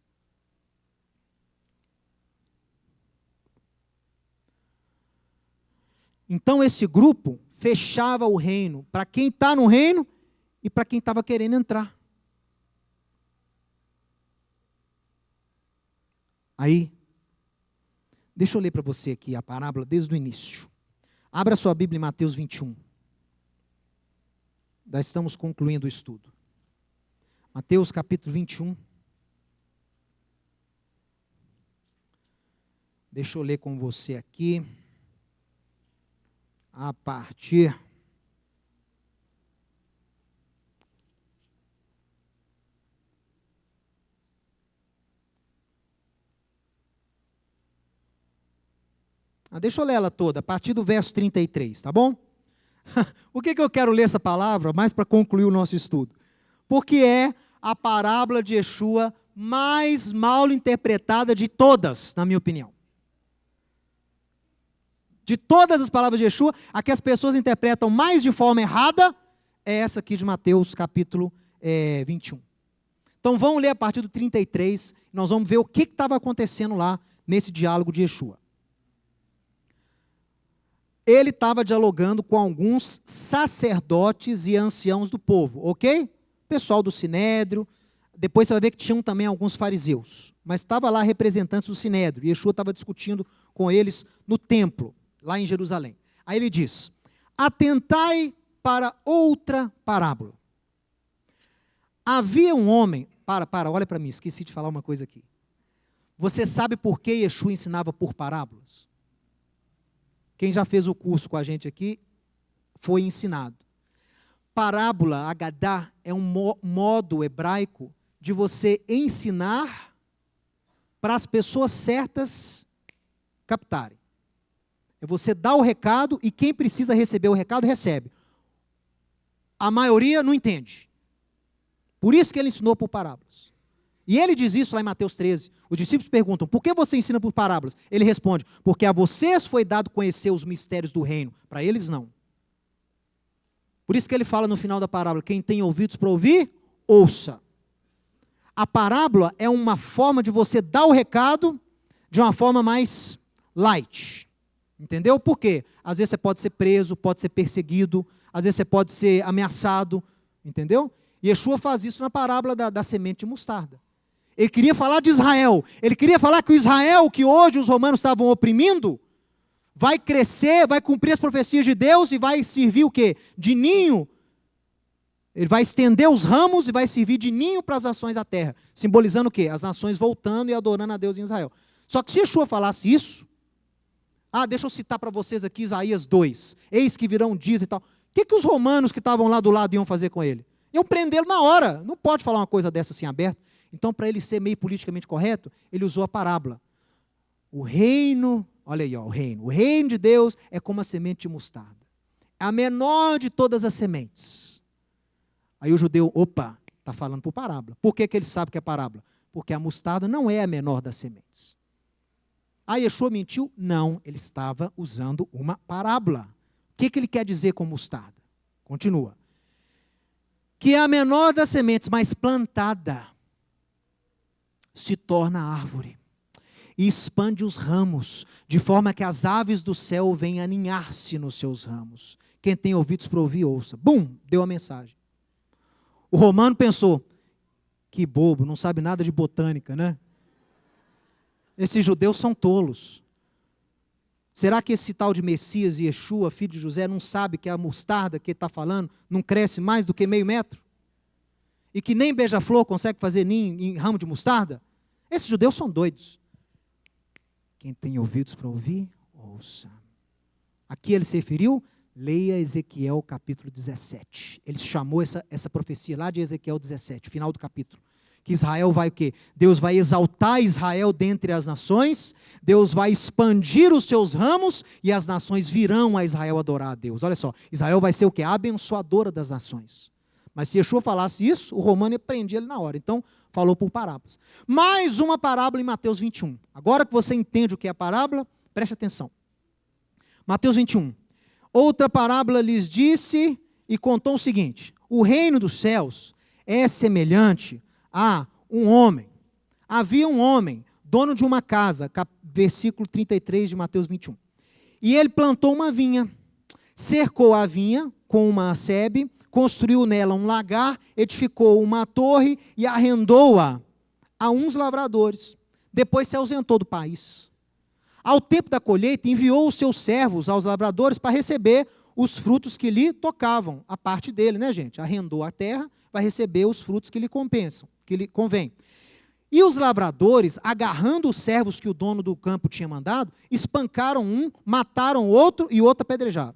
Então esse grupo fechava o reino para quem está no reino e para quem estava querendo entrar. Aí, deixa eu ler para você aqui a parábola desde o início. Abra sua Bíblia em Mateus 21. Já estamos concluindo o estudo. Mateus capítulo 21. Deixa eu ler com você aqui. A partir deixa eu ler ela toda, a partir do verso 33, tá bom? O que eu quero ler essa palavra, mais para concluir o nosso estudo? Porque é a parábola de Yeshua mais mal interpretada de todas, na minha opinião. De todas as palavras de Yeshua, a que as pessoas interpretam mais de forma errada, é essa aqui de Mateus capítulo 21. Então vamos ler a partir do 33, nós vamos ver o que estava acontecendo lá nesse diálogo de Yeshua. Ele estava dialogando com alguns sacerdotes e anciãos do povo, ok? Pessoal do Sinédrio, depois você vai ver que tinham também alguns fariseus, mas estava lá representantes do Sinédrio, e Yeshua estava discutindo com eles no templo, lá em Jerusalém. Aí ele diz, atentai para outra parábola. Havia um homem, olha para mim, esqueci de falar uma coisa aqui. Você sabe por que Yeshua ensinava por parábolas? Quem já fez o curso com a gente aqui, foi ensinado. Parábola, Agadá, é um modo hebraico de você ensinar para as pessoas certas captarem. É você dar o recado e quem precisa receber o recado, recebe. A maioria não entende. Por isso que ele ensinou por parábolas. E ele diz isso lá em Mateus 13. Os discípulos perguntam, por que você ensina por parábolas? Ele responde, porque a vocês foi dado conhecer os mistérios do reino, para eles não. Por isso que ele fala no final da parábola, quem tem ouvidos para ouvir, ouça. A parábola é uma forma de você dar o recado de uma forma mais light. Entendeu? Por quê? Às vezes você pode ser preso, pode ser perseguido, às vezes você pode ser ameaçado, entendeu? E Yeshua faz isso na parábola da semente de mostarda. Ele queria falar de Israel, ele queria falar que o Israel, que hoje os romanos estavam oprimindo, vai crescer, vai cumprir as profecias de Deus e vai servir o quê? De ninho. Ele vai estender os ramos e vai servir de ninho para as nações da terra, simbolizando o quê? As nações voltando e adorando a Deus em Israel. Só que se Yeshua falasse isso, deixa eu citar para vocês aqui Isaías 2, eis que virão dias e tal. O que os romanos que estavam lá do lado iam fazer com ele? Iam prendê-lo na hora, não pode falar uma coisa dessa assim aberta. Então, para ele ser meio politicamente correto, ele usou a parábola. O reino, olha aí, ó, o reino de Deus é como a semente de mostarda. É a menor de todas as sementes. Aí o judeu, está falando por parábola. Por que ele sabe que é parábola? Porque a mostarda não é a menor das sementes. Yeshua mentiu? Não, ele estava usando uma parábola. O que ele quer dizer com mostarda? Continua. Que é a menor das sementes, mas plantada. se torna árvore e expande os ramos, de forma que as aves do céu venham aninhar-se nos seus ramos. Quem tem ouvidos para ouvir, ouça. Bum! Deu a mensagem. O romano pensou, que bobo, não sabe nada de botânica, né? Esses judeus são tolos. Será que esse tal de Messias e Yeshua, filho de José, não sabe que a mostarda que ele está falando não cresce mais do que meio metro? E que nem beija-flor consegue fazer ninho em ramo de mostarda? Esses judeus são doidos. Quem tem ouvidos para ouvir, ouça. Aqui ele se referiu, leia Ezequiel capítulo 17. Ele chamou essa profecia lá de Ezequiel 17, final do capítulo. Que Israel vai o quê? Deus vai exaltar Israel dentre as nações, Deus vai expandir os seus ramos e as nações virão a Israel adorar a Deus. Olha só, Israel vai ser o quê? A abençoadora das nações. Mas se Yeshua falasse isso, o romano prendia ele na hora. Então, falou por parábolas. Mais uma parábola em Mateus 21. Agora que você entende o que é a parábola, preste atenção. Mateus 21. Outra parábola lhes disse e contou o seguinte: o reino dos céus é semelhante a um homem. Havia um homem, dono de uma casa, versículo 33 de Mateus 21. E ele plantou uma vinha, cercou a vinha com uma sebe, construiu nela um lagar, edificou uma torre e arrendou-a a uns lavradores. Depois se ausentou do país. Ao tempo da colheita, enviou os seus servos aos lavradores para receber os frutos que lhe tocavam. A parte dele, né, gente? Arrendou a terra, vai receber os frutos que lhe compensam, que lhe convém. E os lavradores, agarrando os servos que o dono do campo tinha mandado, espancaram um, mataram outro e outro apedrejaram.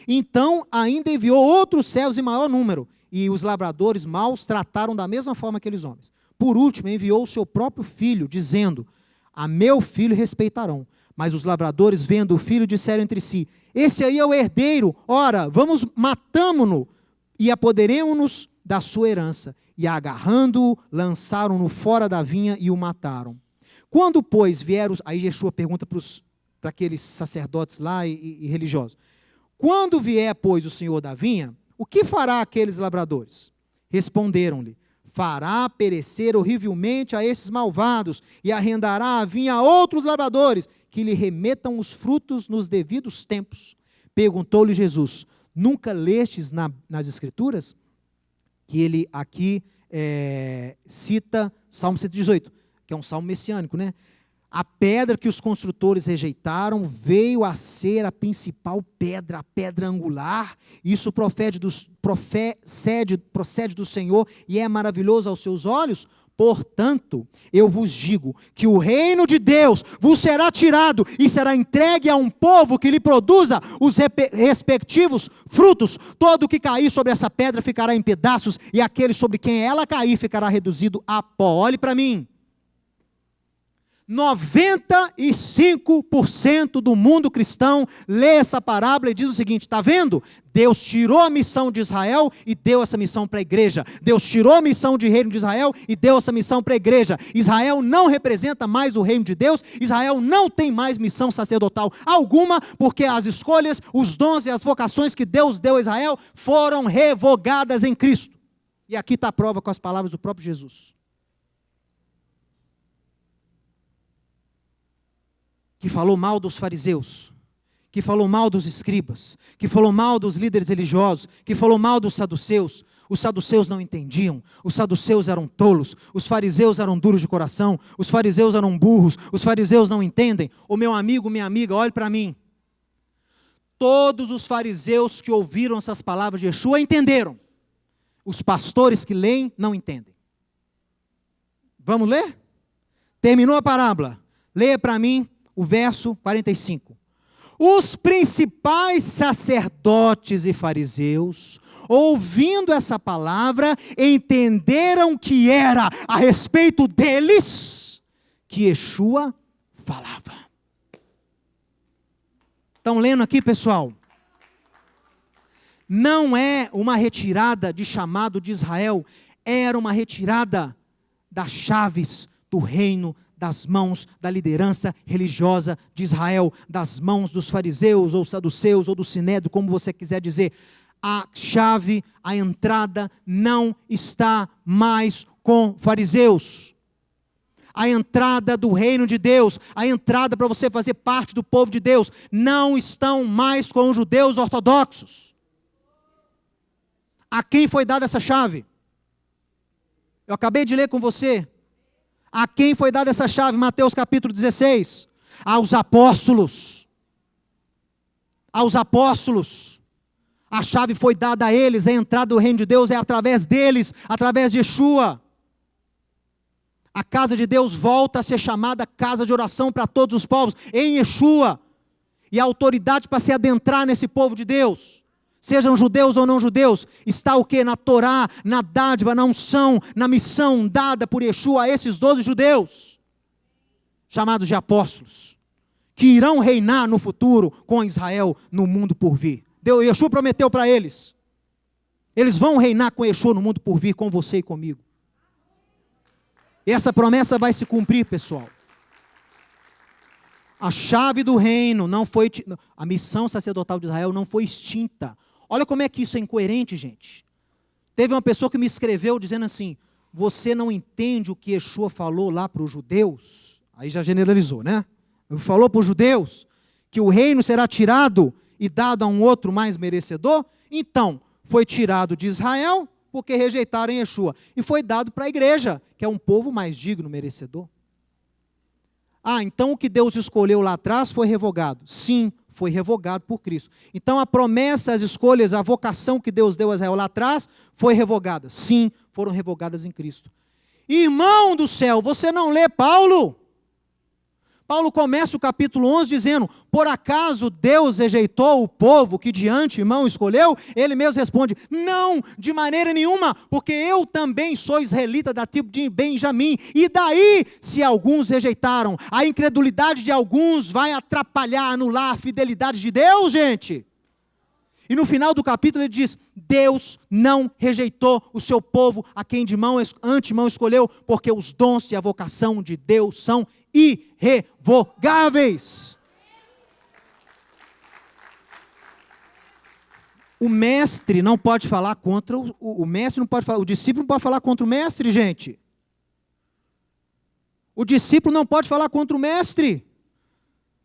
Então, ainda enviou outros servos em maior número, e os lavradores maus trataram da mesma forma aqueles homens. Por último, enviou o seu próprio filho, dizendo: a meu filho respeitarão. Mas os lavradores, vendo o filho, disseram entre si: esse aí é o herdeiro, ora, vamos, matamo-no, e apoderemo-nos da sua herança. E agarrando-o, lançaram-no fora da vinha e o mataram. Quando, pois, vieram, aí Yeshua pergunta para aqueles sacerdotes lá e religiosos: quando vier, pois, o senhor da vinha, o que fará aqueles lavradores? Responderam-lhe: fará perecer horrivelmente a esses malvados e arrendará a vinha a outros lavradores, que lhe remetam os frutos nos devidos tempos. Perguntou-lhe Jesus: nunca lestes nas Escrituras? Que ele aqui cita Salmo 118, que é um salmo messiânico, né? A pedra que os construtores rejeitaram veio a ser a principal pedra, a pedra angular. Isso procede do Senhor e é maravilhoso aos seus olhos. Portanto, eu vos digo que o reino de Deus vos será tirado e será entregue a um povo que lhe produza os respectivos frutos. Todo o que cair sobre essa pedra ficará em pedaços, e aquele sobre quem ela cair ficará reduzido a pó. Olhe para mim. 95% do mundo cristão lê essa parábola e diz o seguinte: está vendo? Deus tirou a missão de Israel e deu essa missão para a igreja. Deus tirou a missão de reino de Israel e deu essa missão para a igreja. Israel não representa mais o reino de Deus. Israel não tem mais missão sacerdotal alguma, porque as escolhas, os dons e as vocações que Deus deu a Israel foram revogadas em Cristo. E aqui está a prova com as palavras do próprio Jesus. Que falou mal dos fariseus, que falou mal dos escribas, que falou mal dos líderes religiosos, que falou mal dos saduceus. Os saduceus não entendiam, os saduceus eram tolos, os fariseus eram duros de coração, os fariseus eram burros, os fariseus não entendem. Ô meu amigo, minha amiga, olhe para mim. Todos os fariseus que ouviram essas palavras de Yeshua entenderam. Os pastores que leem não entendem. Vamos ler? Terminou a parábola. Leia para mim o verso 45. Os principais sacerdotes e fariseus, ouvindo essa palavra, entenderam que era a respeito deles que Yeshua falava. Estão lendo aqui, pessoal? Não é uma retirada de chamado de Israel, era uma retirada das chaves do reino das mãos da liderança religiosa de Israel, das mãos dos fariseus, ou saduceus, ou do sinédrio, como você quiser dizer. A chave, a entrada não está mais com fariseus. a entrada do reino de Deus, a entrada para você fazer parte do povo de Deus, não estão mais com os judeus ortodoxos. A quem foi dada essa chave? Eu acabei de ler com você. A quem foi dada essa chave? Mateus capítulo 16. Aos apóstolos. Aos apóstolos. A chave foi dada a eles, a entrada do reino de Deus é através deles, através de Yeshua. A casa de Deus volta a ser chamada casa de oração para todos os povos, em Yeshua. E a autoridade para se adentrar nesse povo de Deus, sejam judeus ou não judeus, está o quê? Na Torá, na dádiva, na unção, na missão dada por Yeshua a esses 12 judeus, chamados de apóstolos, que irão reinar no futuro com Israel no mundo por vir. Yeshua prometeu para eles. Eles vão reinar com Yeshua no mundo por vir, com você e comigo. E essa promessa vai se cumprir, pessoal. A chave do reino não foi... A missão sacerdotal de Israel não foi extinta. Olha como é que isso é incoerente, gente. Teve uma pessoa que me escreveu dizendo assim, você não entende o que Yeshua falou lá para os judeus? Aí já generalizou, né? Ele falou para os judeus que o reino será tirado e dado a um outro mais merecedor. Então, foi tirado de Israel porque rejeitaram Yeshua. E foi dado para a igreja, que é um povo mais digno, merecedor. Ah, então o que Deus escolheu lá atrás foi revogado. Sim, foi revogado por Cristo. Então a promessa, as escolhas, a vocação que Deus deu a Israel lá atrás foi revogada. Sim, foram revogadas em Cristo. Irmão do céu, você não lê Paulo? Paulo começa o capítulo 11 dizendo, por acaso Deus rejeitou o povo que de antemão escolheu? Ele mesmo responde, não, de maneira nenhuma, porque eu também sou israelita da tribo de Benjamim. E daí, se alguns rejeitaram, a incredulidade de alguns vai atrapalhar, anular a fidelidade de Deus, gente? E no final do capítulo ele diz, Deus não rejeitou o seu povo a quem de antemão escolheu, porque os dons e a vocação de Deus são irrevogáveis. O mestre não pode falar contra o mestre, não pode falar, o discípulo não pode falar contra o mestre, gente. O discípulo não pode falar contra o mestre.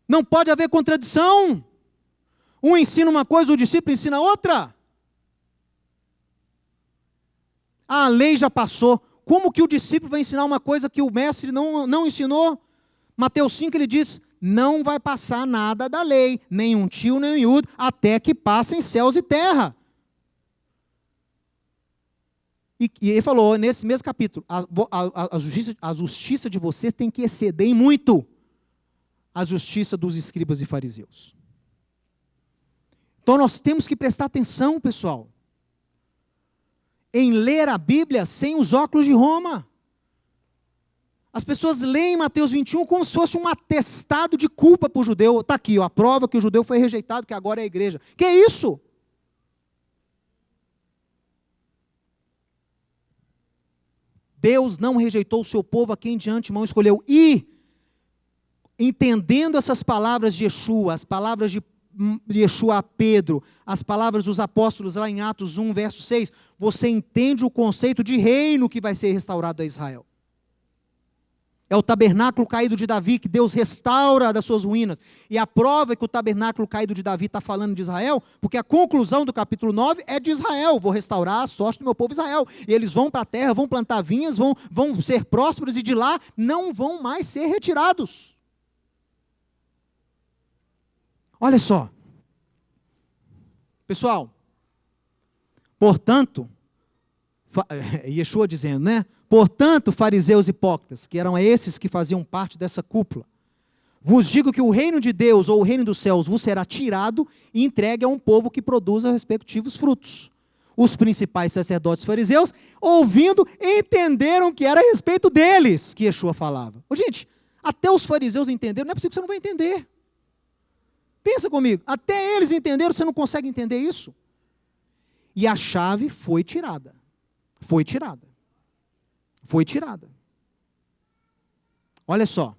Não pode haver contradição. Um ensina uma coisa, o discípulo ensina outra. A lei já passou. Como que o discípulo vai ensinar uma coisa que o mestre não ensinou? Mateus 5 ele diz, não vai passar nada da lei, nem um tio, nem um iudo, até que passem céus e terra. E ele falou, nesse mesmo capítulo, a justiça de vocês tem que exceder em muito a justiça dos escribas e fariseus. Então nós temos que prestar atenção, pessoal, em ler a Bíblia sem os óculos de Roma. As pessoas leem Mateus 21 como se fosse um atestado de culpa para o judeu. Está aqui, ó, a prova que o judeu foi rejeitado, que agora é a igreja. Que é isso? Deus não rejeitou o seu povo a quem de antemão escolheu. E, entendendo essas palavras de Yeshua, as palavras de Yeshua a Pedro, as palavras dos apóstolos lá em Atos 1, verso 6, você entende o conceito de reino que vai ser restaurado a Israel. É o tabernáculo caído de Davi, que Deus restaura das suas ruínas. E a prova é que o tabernáculo caído de Davi está falando de Israel, porque a conclusão do capítulo 9 é de Israel. Vou restaurar a sorte do meu povo Israel. E eles vão para a terra, vão plantar vinhas, vão ser prósperos e de lá não vão mais ser retirados. Olha só. Pessoal, portanto, Yeshua dizendo, né? Portanto, fariseus hipócritas, que eram esses que faziam parte dessa cúpula, vos digo que o reino de Deus ou o reino dos céus vos será tirado e entregue a um povo que produza respectivos frutos. Os principais sacerdotes fariseus, ouvindo, entenderam que era a respeito deles que Yeshua falava. Gente, até os fariseus entenderam, não é possível que você não vai entender. Pensa comigo, até eles entenderam, você não consegue entender isso? E a chave foi tirada. Foi tirada. Foi tirada. Olha só.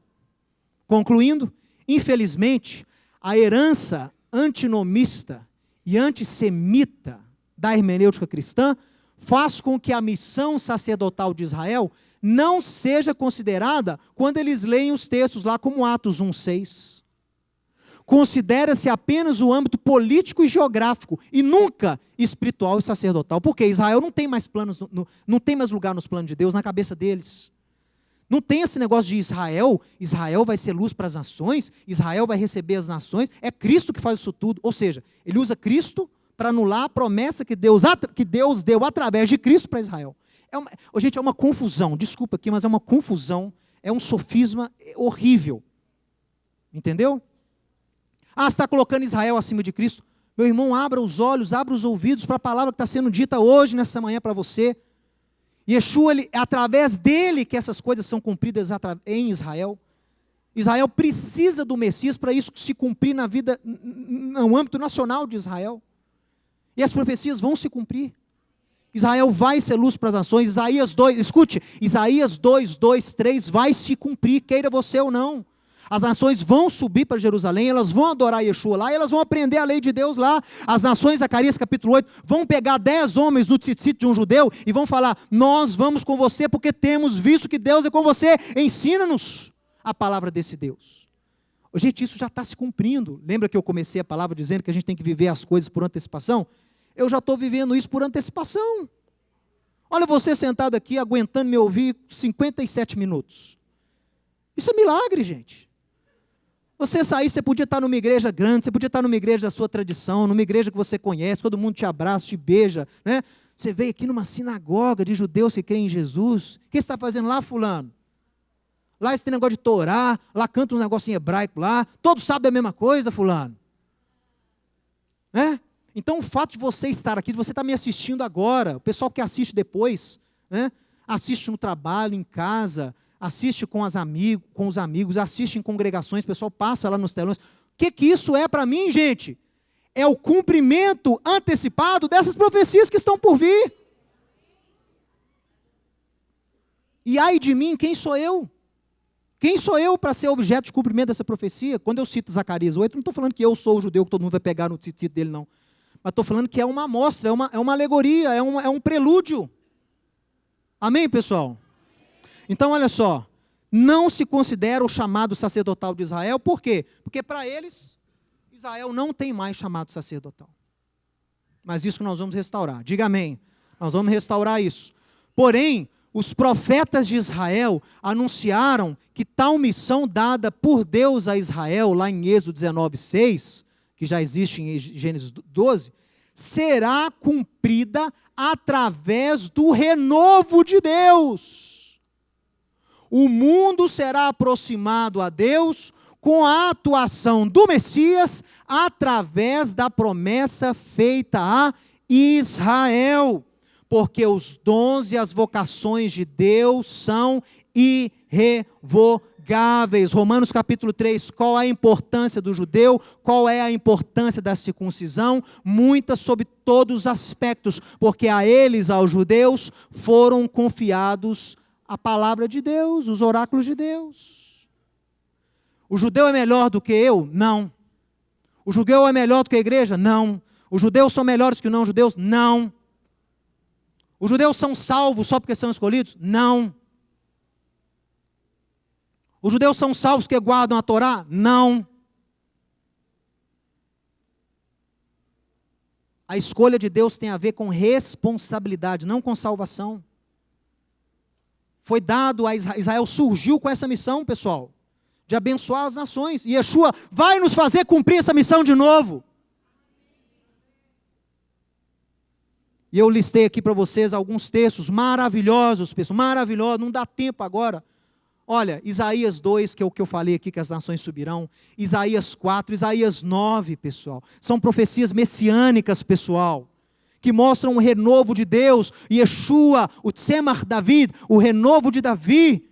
Concluindo, infelizmente, a herança antinomista e antissemita da hermenêutica cristã faz com que a missão sacerdotal de Israel não seja considerada quando eles leem os textos lá como Atos 1:6. Considera-se apenas o âmbito político e geográfico, e nunca espiritual e sacerdotal. Porque Israel não tem mais planos, não tem mais lugar nos planos de Deus, na cabeça deles. Não tem esse negócio de Israel vai ser luz para as nações, Israel vai receber as nações, é Cristo que faz isso tudo. Ou seja, ele usa Cristo para anular a promessa que Deus deu através de Cristo para Israel. Gente, é uma confusão, desculpa aqui, mas é uma confusão, é um sofisma horrível. Entendeu? Você está colocando Israel acima de Cristo? Meu irmão, abra os olhos, abra os ouvidos para a palavra que está sendo dita hoje, nessa manhã, para você. Yeshua, é através dele que essas coisas são cumpridas em Israel. Israel precisa do Messias para isso se cumprir na vida, no âmbito nacional de Israel. E as profecias vão se cumprir. Israel vai ser luz para as nações. Isaías 2, escute, Isaías 2, 2, 3 vai se cumprir, queira você ou não. As nações vão subir para Jerusalém, elas vão adorar Yeshua lá, e elas vão aprender a lei de Deus lá. As nações, Zacarias capítulo 8, vão pegar 10 homens do tzitzit de um judeu, e vão falar, nós vamos com você, porque temos visto que Deus é com você, ensina-nos a palavra desse Deus. Gente, isso já está se cumprindo. Lembra que eu comecei a palavra dizendo que a gente tem que viver as coisas por antecipação? Eu já estou vivendo isso por antecipação. Olha você sentado aqui, aguentando me ouvir 57 minutos. Isso é milagre, gente. Você sair, você podia estar numa igreja grande, você podia estar numa igreja da sua tradição, numa igreja que você conhece, todo mundo te abraça, te beija, né? Você veio aqui numa sinagoga de judeus que creem em Jesus. O que você está fazendo lá, fulano? Lá esse negócio de Torá, lá canta um negócio em hebraico lá, todos sabem a mesma coisa, fulano. Né? Então o fato de você estar aqui, de você estar me assistindo agora, o pessoal que assiste depois, né? Assiste no trabalho, em casa, assiste com os amigos, assiste em congregações, o pessoal passa lá nos telões. O que isso é para mim, gente? É o cumprimento antecipado dessas profecias que estão por vir. E ai de mim, quem sou eu? Quem sou eu para ser objeto de cumprimento dessa profecia? Quando eu cito Zacarias 8, não estou falando que eu sou o judeu que todo mundo vai pegar no tzitzit dele, não. Mas estou falando que é uma amostra, é uma alegoria, é um prelúdio. Amém, pessoal? Então, olha só, não se considera o chamado sacerdotal de Israel, por quê? Porque para eles, Israel não tem mais chamado sacerdotal. Mas isso que nós vamos restaurar, diga amém, nós vamos restaurar isso. Porém, os profetas de Israel anunciaram que tal missão dada por Deus a Israel, lá em Êxodo 19:6, que já existe em Gênesis 12, será cumprida através do renovo de Deus. O mundo será aproximado a Deus com a atuação do Messias através da promessa feita a Israel. Porque os dons e as vocações de Deus são irrevogáveis. Romanos capítulo 3, qual é a importância do judeu? Qual é a importância da circuncisão? Muita sobre todos os aspectos, porque a eles, aos judeus, foram confiados a palavra de Deus, os oráculos de Deus. O judeu é melhor do que eu? Não. O judeu é melhor do que a igreja? Não. Os judeus são melhores que os não-judeus? Não. Os judeus são salvos só porque são escolhidos? Não. Os judeus são salvos porque guardam a Torá? Não. A escolha de Deus tem a ver com responsabilidade, não com salvação. Foi dado a Israel, surgiu com essa missão, pessoal, de abençoar as nações. E Yeshua vai nos fazer cumprir essa missão de novo. E eu listei aqui para vocês alguns textos maravilhosos, pessoal, maravilhosos, não dá tempo agora. Olha, Isaías 2, que é o que eu falei aqui, que as nações subirão. Isaías 4, Isaías 9, pessoal. São profecias messiânicas, pessoal, que mostram o renovo de Deus. Yeshua, o Tzemach David, o renovo de Davi,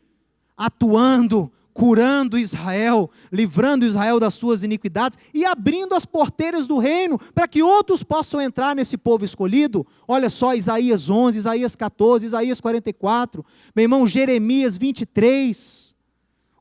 atuando, curando Israel, livrando Israel das suas iniquidades e abrindo as porteiras do reino para que outros possam entrar nesse povo escolhido. Olha só, Isaías 11, Isaías 14, Isaías 44, meu irmão, Jeremias 23,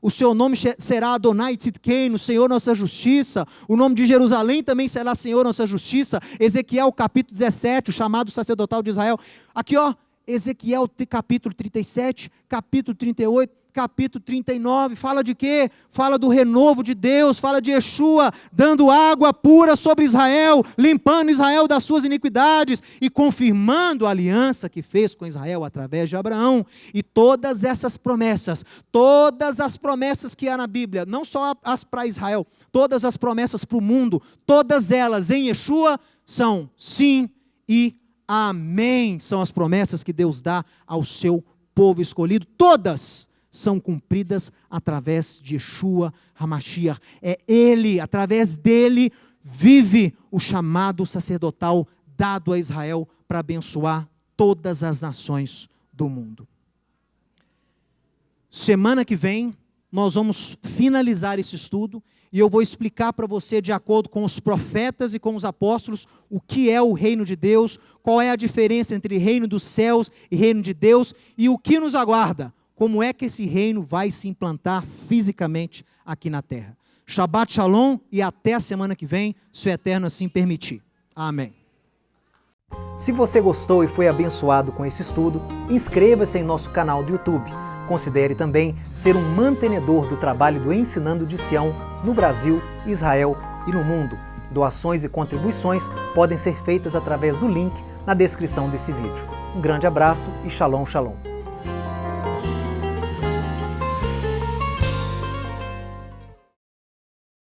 o seu nome será Adonai Tzidkenu, Senhor nossa justiça, o nome de Jerusalém também será Senhor nossa justiça. Ezequiel capítulo 17, o chamado sacerdotal de Israel. Aqui ó, Ezequiel capítulo 37, capítulo 38, capítulo 39, fala de quê? Fala do renovo de Deus, fala de Yeshua dando água pura sobre Israel, limpando Israel das suas iniquidades e confirmando a aliança que fez com Israel através de Abraão. E todas essas promessas, todas as promessas que há na Bíblia, não só as para Israel, todas as promessas para o mundo, todas elas em Yeshua são sim e amém. São as promessas que Deus dá ao seu povo escolhido, todas são cumpridas através de Yeshua HaMashiach. É Ele, através dele, vive o chamado sacerdotal dado a Israel para abençoar todas as nações do mundo. Semana que vem, nós vamos finalizar esse estudo e eu vou explicar para você, de acordo com os profetas e com os apóstolos, o que é o reino de Deus, qual é a diferença entre reino dos céus e reino de Deus e o que nos aguarda. Como é que esse reino vai se implantar fisicamente aqui na terra. Shabbat Shalom e até a semana que vem, se o Eterno assim permitir. Amém. Se você gostou e foi abençoado com esse estudo, inscreva-se em nosso canal do YouTube. Considere também ser um mantenedor do trabalho do Ensinando de Sião no Brasil, Israel e no mundo. Doações e contribuições podem ser feitas através do link na descrição desse vídeo. Um grande abraço e Shalom, Shalom.